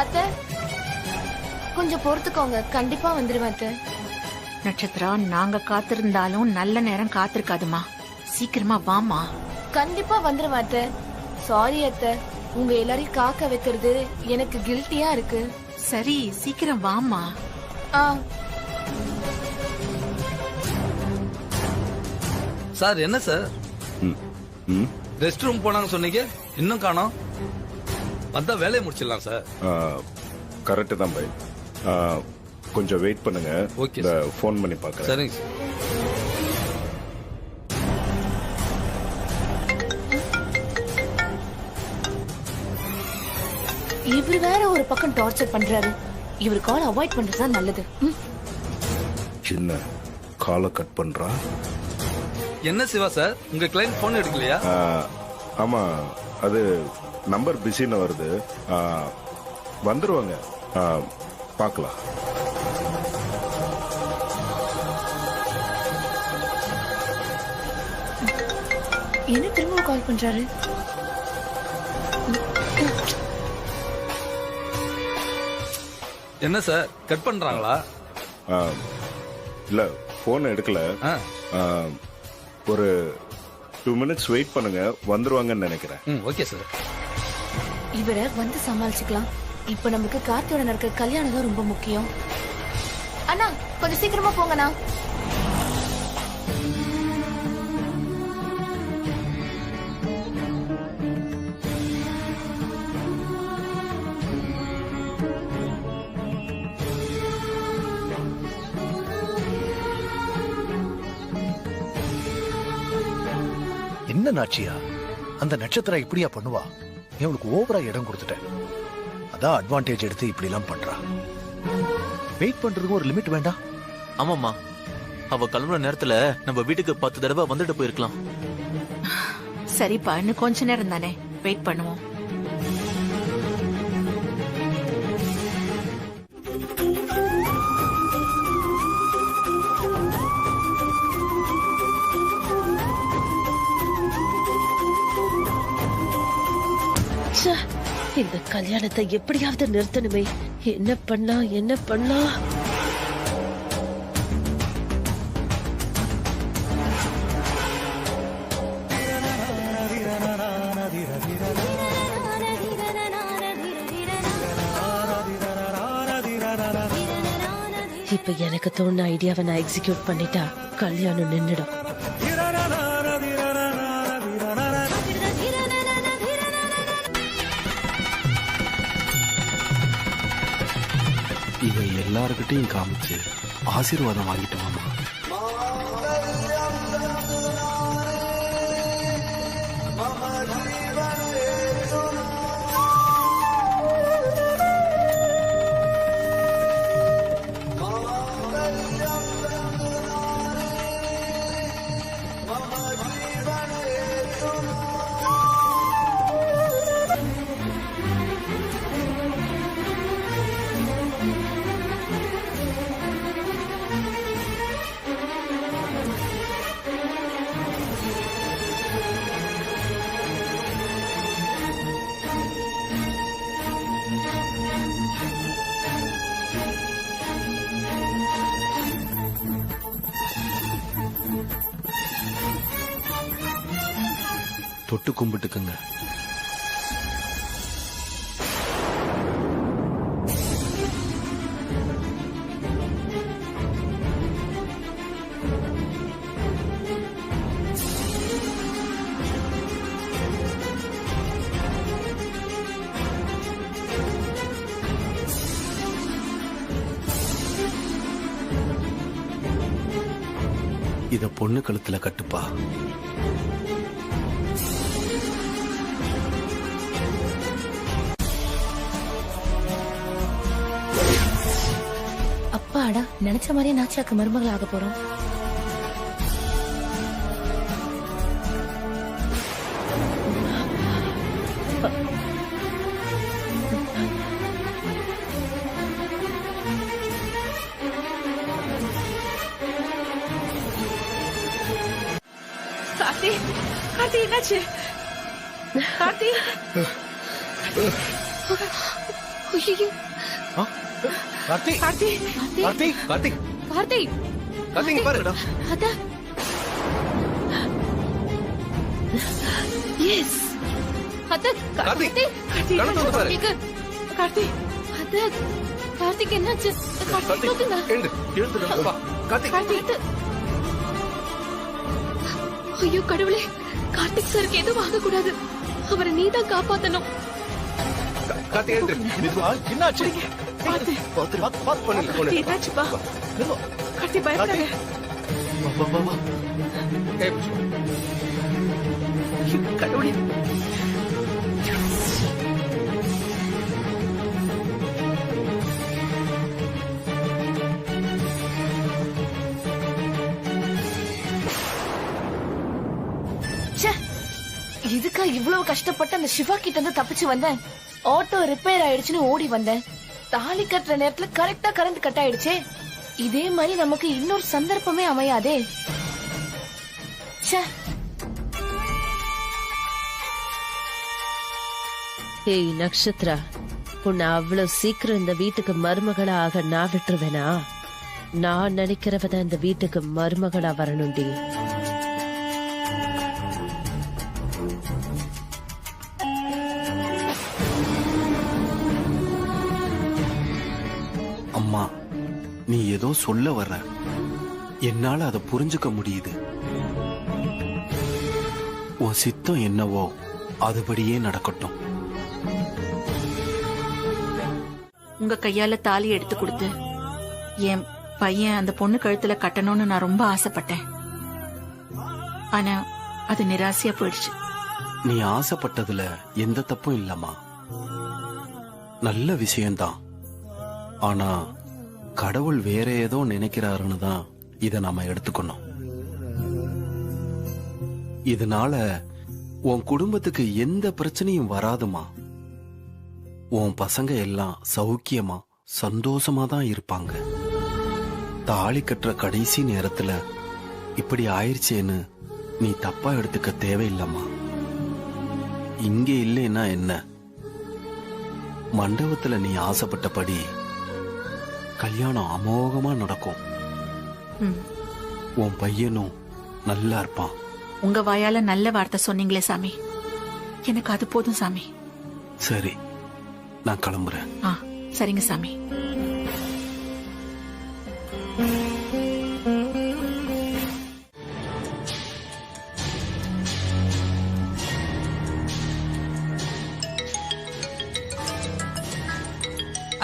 S2: அத்தை, கொஞ்சம் பொறுத்துக்கோங்க, கண்டிப்பா வந்துருவேன் அத்தை.
S7: நட்சத்திரா, நாங்க காத்திருந்தாலும் நல்ல நேரம் காத்திருக்காதுமா. சீக்கிரமா வாமா.
S2: கண்டிப்பா வந்துருவேன் அத்தை. சாரி அத்தை, உங்க எல்லாரையும் காக்க வைக்கிறது எனக்கு கில்ட்டியா இருக்கு.
S7: சரி, சீக்கிரம் வாமா.
S14: சார், என்ன சார் ரெஸ்ட் ரூம் போனாங்க சொன்னீங்க, இன்னும் காணோம். வந்தா வேலையை முடிச்சிடலாம் சார்.
S21: கரெக்ட் தான் பாய். கொஞ்சம் வெயிட் பண்ணுங்க.
S14: ஓகே,
S21: ஃபோன் பண்ணி பார்க்கறேன்.
S14: சரிங்க சார்.
S2: இவர் வேற ஒரு பக்கம் டார்ச்சர் பண்றாரு. இவர் கால் அவாய்ட் பண்றதுதான் நல்லது.
S21: சின்ன காலை கட் பண்றா.
S14: என்ன சிவா சார், உங்க கிளைண்ட் போன் எடுக்கலையா?
S21: ஆமா, அது நம்பர் பிஸின்னு வருது. வந்துருவாங்க, பார்க்கலாம்.
S2: என்ன திரும்ப கால் பண்றாரு?
S14: என்ன சார், கட் பண்றாங்களா?
S21: இல்ல, போன் எடுக்கல. ஒரு 2 minutes வெயிட் பண்ணுங்க, வந்துருவாங்கன்னு நினைக்கிறேன்.
S14: Okay sir.
S2: இவரை வந்து சமாளிச்சுக்கலாம். இப்ப நமக்கு கார்த்தியோட நடக்கிற கல்யாணம் தான் ரொம்ப முக்கியம். அண்ணா கொஞ்சம் சீக்கிரமா போங்கண்ணா.
S9: என்ன நாச்சியா, அந்த நட்சத்திரம் இப்படியா பண்ணுவா? இவனுக்கு ஓவரா இடம் கொடுத்துட்டேன். அதான் அட்வான்டேஜ் எடுத்து இப்படி எல்லாம் பண்றா. வெயிட் பண்றதுக்கு ஒரு லிமிட் வேண்டாம்?
S13: ஆமாம்மா, அவ கிளம்புற நேரத்துல நம்ம வீட்டுக்கு 10 தடவை வந்துட்டு போயிருக்கலாம்.
S7: சரிப்பா, இன்னும் கொஞ்ச நேரம் தானே, வெயிட் பண்ணுவோம்.
S3: இந்த கல்யாணத்தை எப்படியாவது நிறுத்தணுமே. என்ன பண்ணா என்ன பண்ணா? இப்ப எனக்கு தோணுன ஐடியாவை நான் எக்ஸிக்யூட் பண்ணிட்டா கல்யாணம் நின்னுடும்.
S17: இவ எல்லார்கிட்டையும் காமிச்சு ஆசீர்வாதம் வாங்கிட்டோமா? தொட்டு கும்பிட்டுக்குங்க. இத பொண்ணு கழுத்துல கட்டுப்பா.
S2: அப்பாடா, நினைச்ச மாதிரியே நாச்சியாக்கு மருமகள் ஆக போறோம்.
S7: கார்த்தி, கார்த்தி என்னாச்சு? கார்த்தி,
S1: ஐயோ,
S9: கார்த்தி,
S1: கார்த்தி,
S9: கார்த்தி, கார்த்தி,
S1: கார்த்தி,
S9: கார்த்தி, இங்க பாருடா.
S1: அத எஸ் அத கார்த்தி, கார்த்தி, கார்த்தி, அத கார்த்திக் என்னாச்சு? கார்த்தி, தூக்குங்க. கார்த்தி, ஐயோ கடவுளே, கார்த்திக் சாருக்கு எதுவும் ஆகக்கூடாது. அவரை நீதான் காப்பாத்தணும்.
S9: என்னாச்சு?
S7: என்னாச்சுப்பா? கார்த்தி, பயப்படாத. கடவுளே,
S2: இதுக்கா இவ்வளவு கஷ்டப்பட்டு அந்த சிவா கிட்ட இருந்து தப்பிச்சு வந்தேன். ஆட்டோ ரிப்பேர் ஆயிடுச்சுன்னு ஓடி வந்தேன். தாலி கட்டுற நேரத்துல கரெக்டா கரண்ட் கட் ஆயிடுச்சே. இதே மாதிரி நமக்கு இன்னொரு சந்தர்ப்பமே அமையாதே.
S3: ஏய் நக்ஷத்ரா, உன்னை அவ்வளவு சீக்கிரம் இந்த வீட்டுக்கு மருமகளா ஆக நான் விட்டுருவேனா? நான் நினைக்கிறவதான் இந்த வீட்டுக்கு மருமகளா வரணும்டி.
S17: அம்மா, நீ ஏதோ சொல்ல வர்ற, என்னால அதை புரிஞ்சுக்க முடியுது. உன் சித்தம் என்னவோ அதுபடியே நடக்கட்டும்.
S7: உங்க கையால தாலி எடுத்து கொடுத்து என் பையன் அந்த பொண்ணு கழுத்துல கட்டணும்னு நான் ரொம்ப ஆசைப்பட்டேன். ஆனா அது நிராசையா போயிடுச்சு.
S17: நீ ஆசைப்பட்டதுல எந்த தப்பும் இல்லம்மா, நல்ல விஷயம்தான். ஆனா கடவுள் வேற ஏதோ நினைக்கிறாருன்னு தான் இத நாம எடுத்துக்கணும். இதனால உன் குடும்பத்துக்கு எந்த பிரச்சனையும் வராதுமா. உன் பசங்க எல்லாம் சௌக்கியமா சந்தோஷமா தான் இருப்பாங்க. தாலி கட்டுற கடைசி நேரத்துல இப்படி ஆயிடுச்சேன்னு நீ தப்பா எடுத்துக்க தேவையில்லம்மா. இங்க இல்லைன்னா என்ன, மண்டபத்துல நீ ஆசைப்பட்டபடி கல்யாணம் அமோகமா நடக்கும். உன் பையனும் நல்லா இருப்பான்.
S7: உங்க வாயால நல்ல வார்த்தை சொன்னீங்களே சாமி, எனக்கு அது போதும் சாமி.
S17: சரி, நான் கிளம்புறேன்.
S7: சரிங்க சாமி.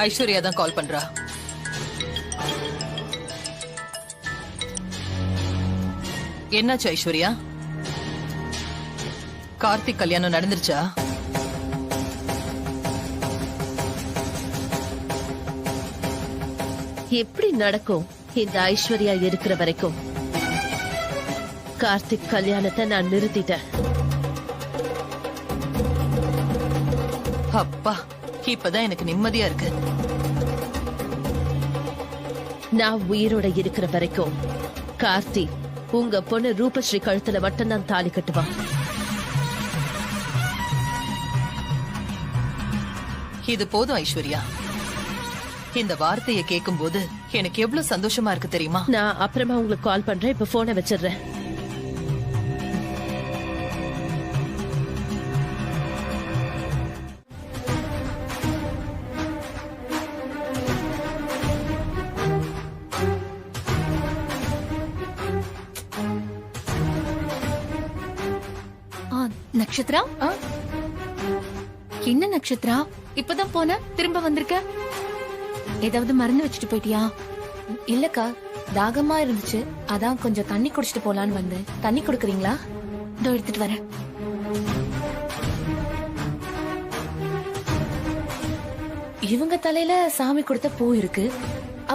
S11: ஐஸ்வர்யா தான் கால் பண்றா. என்னாச்சு ஐஸ்வர்யா? கார்த்திக் கல்யாணம் நடந்துருச்சா?
S3: எப்படி நடக்கும்? இந்த ஐஸ்வர்யா இருக்கிற வரைக்கும் கார்த்திக் கல்யாணத்தை நான் நிறுத்திட்டேன்.
S11: அப்பா, இப்பதான் எனக்கு நிம்மதியா இருக்கு.
S3: நான் உயிரோட இருக்கிற வரைக்கும் கார்த்தி உங்க பொண்ணு ரூபஸ்ரீ கழுத்துல மட்டும்தான் தாலி கட்டுவான்.
S11: இது போதும் ஐஸ்வர்யா. இந்த வார்த்தையை கேட்கும் போது எனக்கு எவ்வளவு சந்தோஷமா இருக்கு தெரியுமா?
S3: நான் அப்புறமா உங்களுக்கு கால் பண்றேன். இப்ப போனை வச்சிடுறேன்.
S1: நக்ஷத்ரா, என்ன நக்ஷத்ரா இப்பதான் போன, திரும்ப வந்திருக்க? ஏதாவது மருந்து வச்சுட்டு போயிட்டியா?
S8: இல்லக்கா, தாகமா இருந்துச்சு, அதான் கொஞ்சம் தண்ணி குடிச்சிட்டு போலான்னு வந்தேன். தண்ணி குடுக்கறீங்களா?
S1: இதோ எடுத்துட்டு வரேன்.
S8: இவங்க தலையில சாமி கொடுத்த பூ இருக்கு,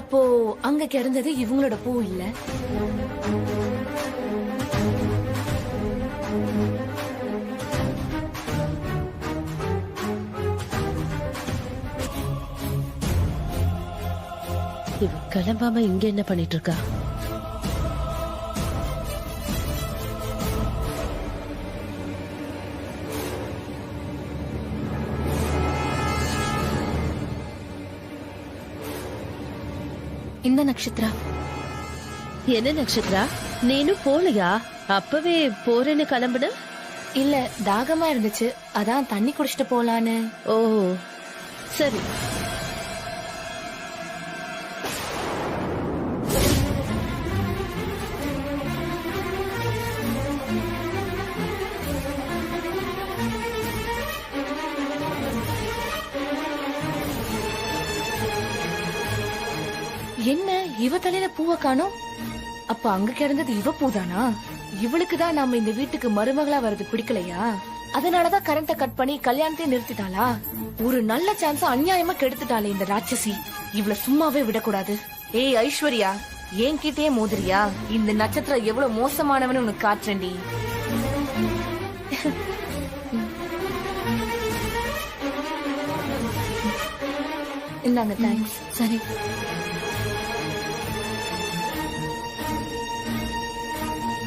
S8: அப்போ அங்க கிடந்தது இவங்களோட பூ இல்ல.
S3: இவ கிளம்பாம இங்க என்ன பண்ணிட்டு இருக்கா?
S1: இந்த நக்ஷத்ரா.
S3: என்ன நக்ஷத்ரா, நீனும் போலையா? அப்பவே போறேன்னு கிளம்புன?
S8: இல்ல, தாகமா இருந்துச்சு, அதான் தண்ணி குடிச்சிட்டு போலான்னு.
S3: ஓ சரி.
S8: என்ன இவ தலையில பூவை காணோம்? அப்ப அங்க கிடந்தது இவ பூதானா? இவளுக்கு தான் நாம இந்த வீட்டுக்கு மருமகளா வர்றது பிடிக்கலையா? அதனாலதான் கரண்ட கட் பண்ணி கல்யாணத்தை நிறுத்திட்டாளா? ஒரு நல்ல சான்ஸ் அநியாயமா கெடுத்துட்டாளே இந்த ராட்சசி. இவள சும்மாவே விடக்கூடாது. ஏய் ஐஸ்வர்யா, என்கிட்டயே மோதிரியா? இந்த நட்சத்திரம் எவ்வளவு மோசமானவன்னு உனக்கு காட்டுறேன்டி.
S1: இந்தாங்க, தேங்க்ஸ். சரி.